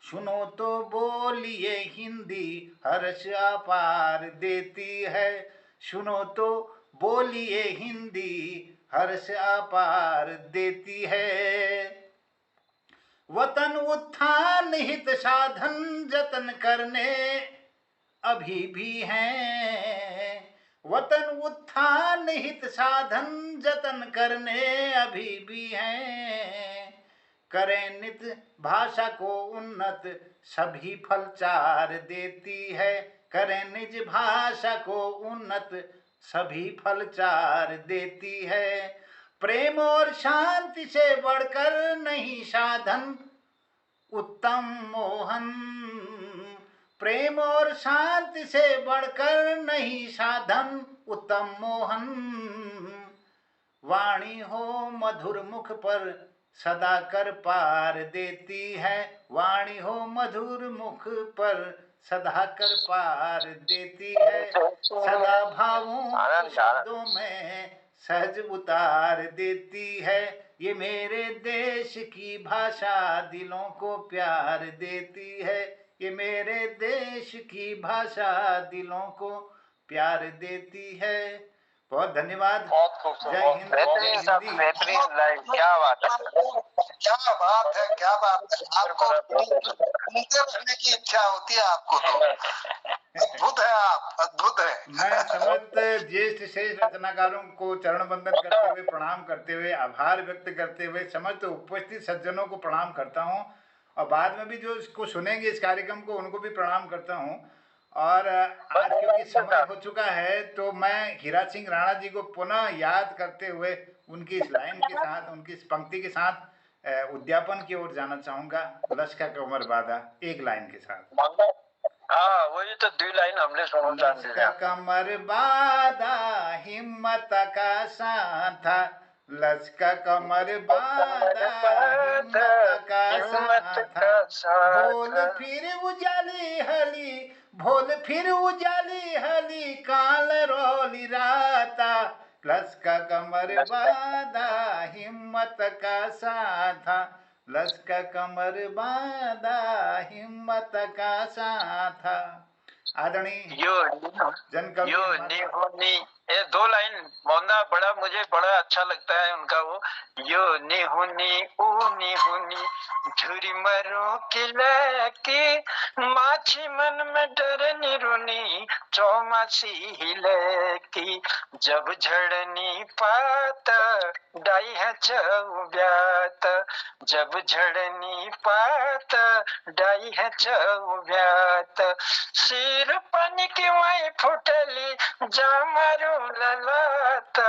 सुनो तो बोलिए हिंदी हर्ष अपार देती है। सुनो तो बोलिए हिंदी हर्ष अपार देती है। वतन उत्थान हित साधन जतन करने अभी भी हैं। वतन उत्थान हित साधन जतन करने अभी भी हैं। करें नित भाषा को उन्नत सभी फलचार देती है। करें निज भाषा को उन्नत सभी फलचार देती है। प्रेम और शांति से बढ़कर नहीं साधन उत्तम मोहन। प्रेम और शांति से बढ़कर नहीं साधन उत्तम मोहन। वाणी हो मधुर मुख पर सदा कर पार देती है। वाणी हो मधुर मुख पर सदा कर पार देती है। सदा भावों शब्दों में सहज उतार देती है। ये मेरे देश की भाषा दिलों को प्यार देती है। ये मेरे देश की भाषा दिलों को प्यार देती है। बहुत धन्यवाद। बहुत खूब सर। जय हिंद। बेहतरीन सब, बेहतरीन लाइन, क्या बात है सर। क्या बात है, क्या बात है। आपको सुनते रहने की इच्छा होती है आपको तो। अद्भुत है आप, अद्भुत है। मैं समस्त ज्येष्ठ श्रेष्ठ रचनाकारों को चरण वंदन करते हुए, प्रणाम करते हुए, आभार व्यक्त करते हुए समस्त उपस्थित सज्जनों को प्रणाम करता हूं। और बाद में भी जो इसको सुनेंगे इस कार्यक्रम को उनको भी प्रणाम करता हूं। और आज क्योंकि समय हो चुका है तो मैं हीरा सिंह राणा जी को पुनः याद करते हुए उनकी इस लाइन के साथ, उनकी इस पंक्ति के साथ उद्यापन की ओर जाना चाहूंगा। लश्का कमर बाधा एक लाइन के साथ। हाँ वही तो 2 लाइन हमने सुनो लश्का कमर बाधा हिम्मत का साथा। लश्का कमर बाधा हिम्मत का साथा। बोल फिर उजाली हली, भोल फिर उजाली हली काल रोली राता। लश्का कमर बाधा हिम्मत का साथा। लश्का कमर बाधा हिम्मत का साथा। आदरणीय जनकवि ये 2 लाइन मोहना बड़ा, मुझे बड़ा अच्छा लगता है उनका वो। यो निहुनी ऊनी हुनी झुरी मरो की माछी मन में डर निरुनी चौमासी हिले की। जब झड़नी पात डाई है चौब्यात। जब झड़नी पात डाई है चौब्यात। सिर पानी की वाई फुटली जामरू ललात।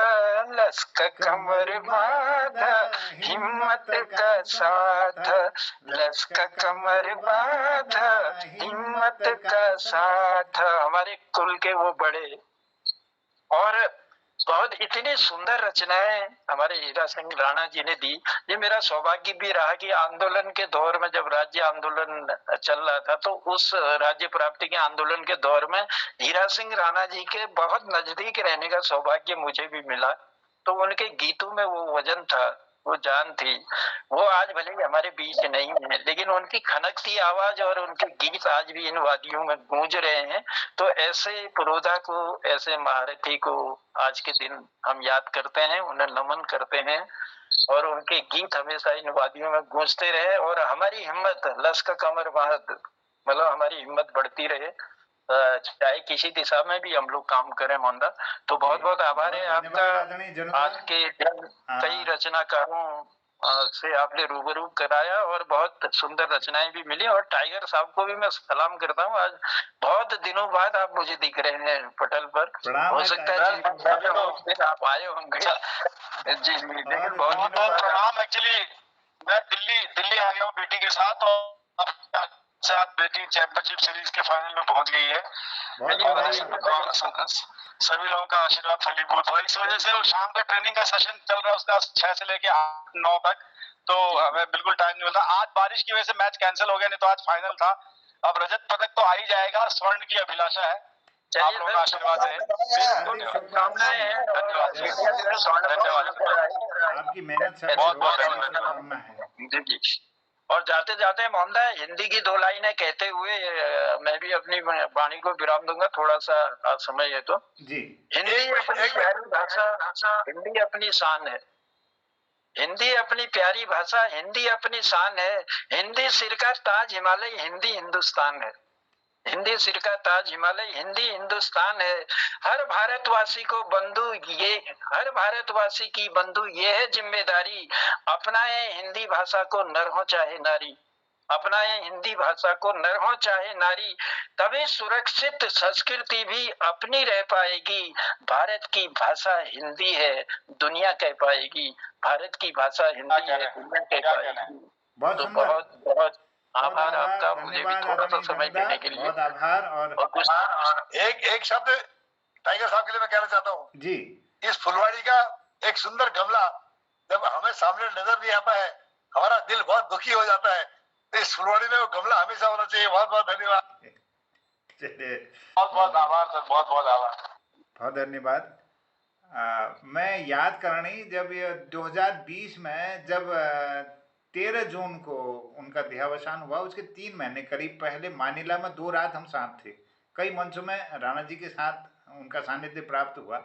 लश्का कमर बाधा हिम्मत का साथ। लश्का कमर बाधा हिम्मत का साथ। हमारे कुल के वो बड़े और बहुत इतनी सुंदर रचनाएं हमारे हीरा सिंह राणा जी ने दी। ये मेरा सौभाग्य भी रहा कि आंदोलन के दौर में, जब राज्य आंदोलन चल रहा था, तो उस राज्य प्राप्ति के आंदोलन के दौर में हीरा सिंह राणा जी के बहुत नजदीक रहने का सौभाग्य मुझे भी मिला। तो उनके गीतों में वो वजन था, वो जान थी। वो आज भले ही हमारे बीच नहीं है, लेकिन उनकी खनकती आवाज और उनके गीत आज भी इन वादियों में गूंज रहे हैं। तो ऐसे पुरोधा को, ऐसे महारथी को आज के दिन हम याद करते हैं, उन्हें नमन करते हैं, और उनके गीत हमेशा इन वादियों में गूंजते रहे, और हमारी हिम्मत लश्कर कमर बहद, मतलब हमारी हिम्मत बढ़ती रहे, चाहे किसी दिशा में भी हम लोग काम करें। मोहनदा, तो बहुत बहुत आभार है आपका। आज के कई रचनाकारों से आपने रूबरू कराया और बहुत सुंदर रचनाएं भी मिली, और टाइगर साहब को भी मैं सलाम करता हूँ। आज बहुत दिनों बाद आप मुझे दिख रहे हैं पटल पर, हो सकता है आप आए होंगे। जी, लेकिन बहुत बहुत प्रणाम। एक्चुअली मैं दिल्ली आ गया हूँ बेटी के साथ, और साथ बेटी चैंपियनशिप सीरीज के फाइनल में पहुंच गई है। सभी लोगों का आशीर्वाद फलीभूत हुआ, इस वजह से वो शाम का ट्रेनिंग का सेशन चल रहा है उसका 6 से लेके 8-9 तक, तो हमें बिल्कुल टाइम नहीं मिलता। आज बारिश की वजह से मैच कैंसिल हो गया, नहीं तो आज फाइनल था। अब रजत पदक तो आ ही जाएगा, स्वर्ण की अभिलाषा है। आप लोगों का आशीर्वाद है, शुभकामनाएं हैं। धन्यवाद, आपकी मेहनत से बहुत बहुत धन्यवाद। और जाते जाते मोहनदा, हिंदी की 2 लाइनें कहते हुए मैं भी अपनी वाणी को विराम दूंगा, थोड़ा सा समय है तो जी। हिंदी अपनी प्यारी भाषा, हिंदी अपनी शान है। हिंदी अपनी प्यारी भाषा, हिंदी अपनी शान है। हिंदी सिर का ताज, हिमालय हिंदी हिंदुस्तान है। हिंदी सिर का ताज, हिमालय हिंदी हिंदुस्तान है। हर भारतवासी को बंधु ये, हर भारतवासी की बंधु ये है जिम्मेदारी, अपनाए हिंदी भाषा को नर हो चाहे नारी, अपनाए हिंदी भाषा को नर हो चाहे नारी, तभी सुरक्षित संस्कृति भी अपनी रह पाएगी। भारत की भाषा हिंदी है, दुनिया कह पाएगी। भारत की भाषा हिंदी है, दुनिया कह पाएगी। तो बहुत बहुत आभार आपका, मुझे भी थोड़ा सा समय देने के लिए। बहुत आभार। और एक शब्द टाइगर साहब के लिए मैं कहना चाहता हूँ जी। इस फुलवाड़ी का एक सुंदर गमला जब हमें सामने नजर नहीं आता है, हमारा दिल बहुत दुखी हो जाता है। तो इस फुलवाड़ी में वो गमला हमेशा होना चाहिए। बहुत बहुत धन्यवाद। बहुत बहुत आभार सर, बहुत बहुत आभार, बहुत धन्यवाद। मैं याद करनी, जब ये 2020 में जब 13 जून को उनका देहावसान हुआ, उसके 3 महीने करीब पहले मानिला में 2 रात हम साथ थे। कई मंचों में राणा जी के साथ उनका सानिध्य प्राप्त हुआ।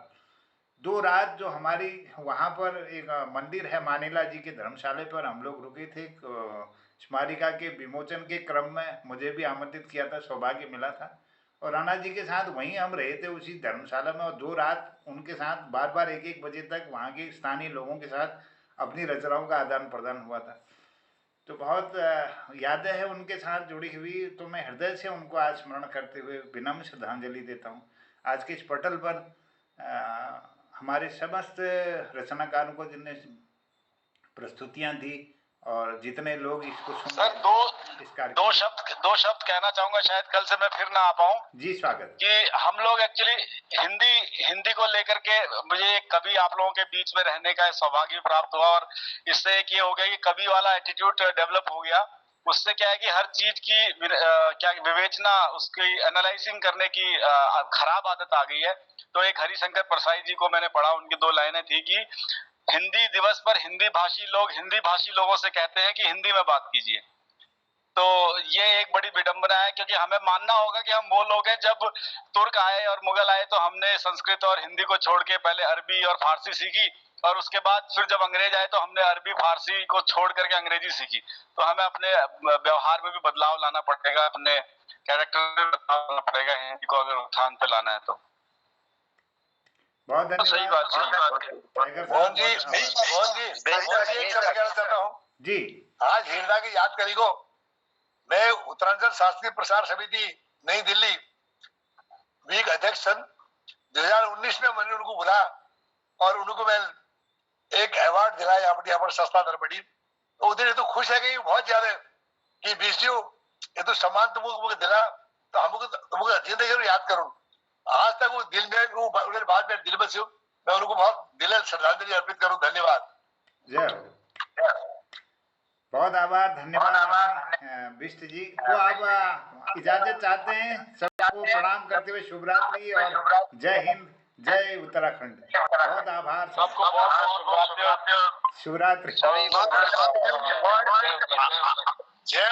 2 रात जो हमारी वहाँ पर एक मंदिर है मानिला जी के धर्मशाला पर, हम लोग रुके थे। स्मारिका के विमोचन के क्रम में मुझे भी आमंत्रित किया था, सौभाग्य मिला था, और राणा जी के साथ वहीं हम रहे थे उसी धर्मशाला में। और 2 रात उनके साथ बार बार 1-1 बजे तक वहाँ के स्थानीय लोगों के साथ अपनी रचनाओं का आदान प्रदान हुआ था। तो बहुत यादें हैं उनके साथ जुड़ी हुई। तो मैं हृदय से उनको आज स्मरण करते हुए विनम्र श्रद्धांजलि देता हूँ। आज के इस पटल पर हमारे समस्त रचनाकारों को जिनने प्रस्तुतियाँ दी और जितने लोग इसको सुन सर, दो शब्द कहना चाहूंगा, शायद कल से मैं फिर ना आ पाऊँ। जी स्वागत। कि हम लोग एक्चुअली हिंदी को लेकर के, मुझे कभी आप लोगों के बीच में रहने का सौभाग्य प्राप्त हुआ, और इससे एक ये हो गया कि कभी वाला एटीट्यूड डेवलप हो गया। उससे क्या है कि हर चीज की क्या विवेचना, उसकी एनालाइजिंग करने की खराब आदत आ गई है। तो एक हरिशंकर परसाई जी को मैंने पढ़ा, उनकी 2 लाइनें थी कि हिंदी दिवस पर हिंदी भाषी लोगों से कहते हैं कि हिंदी में बात कीजिए। तो ये एक बड़ी विडंबना है, क्योंकि हमें मानना होगा कि हम वो लोग हैं, जब तुर्क आए और मुगल आए तो हमने संस्कृत और हिंदी को छोड़ के पहले अरबी और फारसी सीखी, और उसके बाद फिर जब अंग्रेज आए तो हमने अरबी फारसी को छोड़ करके अंग्रेजी सीखी। तो हमें अपने व्यवहार में भी बदलाव लाना पड़ेगा, अपने कैरेक्टर में बदलाव लाना पड़ेगा, हिंदी को अगर उत्थान पे लाना है तो। बहुत धन्यवाद। सही बात। मोहन जी एक शब्द कहना चाहता हूँ जी। आज हिरदा की यादगारी को मैं उत्तरांचल शास्त्रीय प्रसार समिति नई दिल्ली वीक अध्यक्ष सन 2019 में मैंने उनको बुला और उनको मैं एक अवार्ड दिलाया यहाँ पर सस्ता दर बड़ी। तो उधर ये तो खुश है कि बहुत ज्यादा कि बीसीओ ये तो सम्मान तुमको दिला, तो हमको तुमको जिंदगी में याद करूँ। आज तक वो दिल में वो बाद में दिल में से मैं उनको बहुत दिल श्रद्धांजलि अर्पित करूं। धन्यवाद। जय हो। बहुत आभार, धन्यवाद बिष्ट जी। तो आप इजाजत चाहते हैं, सबको प्रणाम करते हुए शुभ रात्रि और जय हिंद, जय उत्तराखंड। बहुत आभार सबको, बहुत शुभ रात्रि। शुभ रात्रि। जय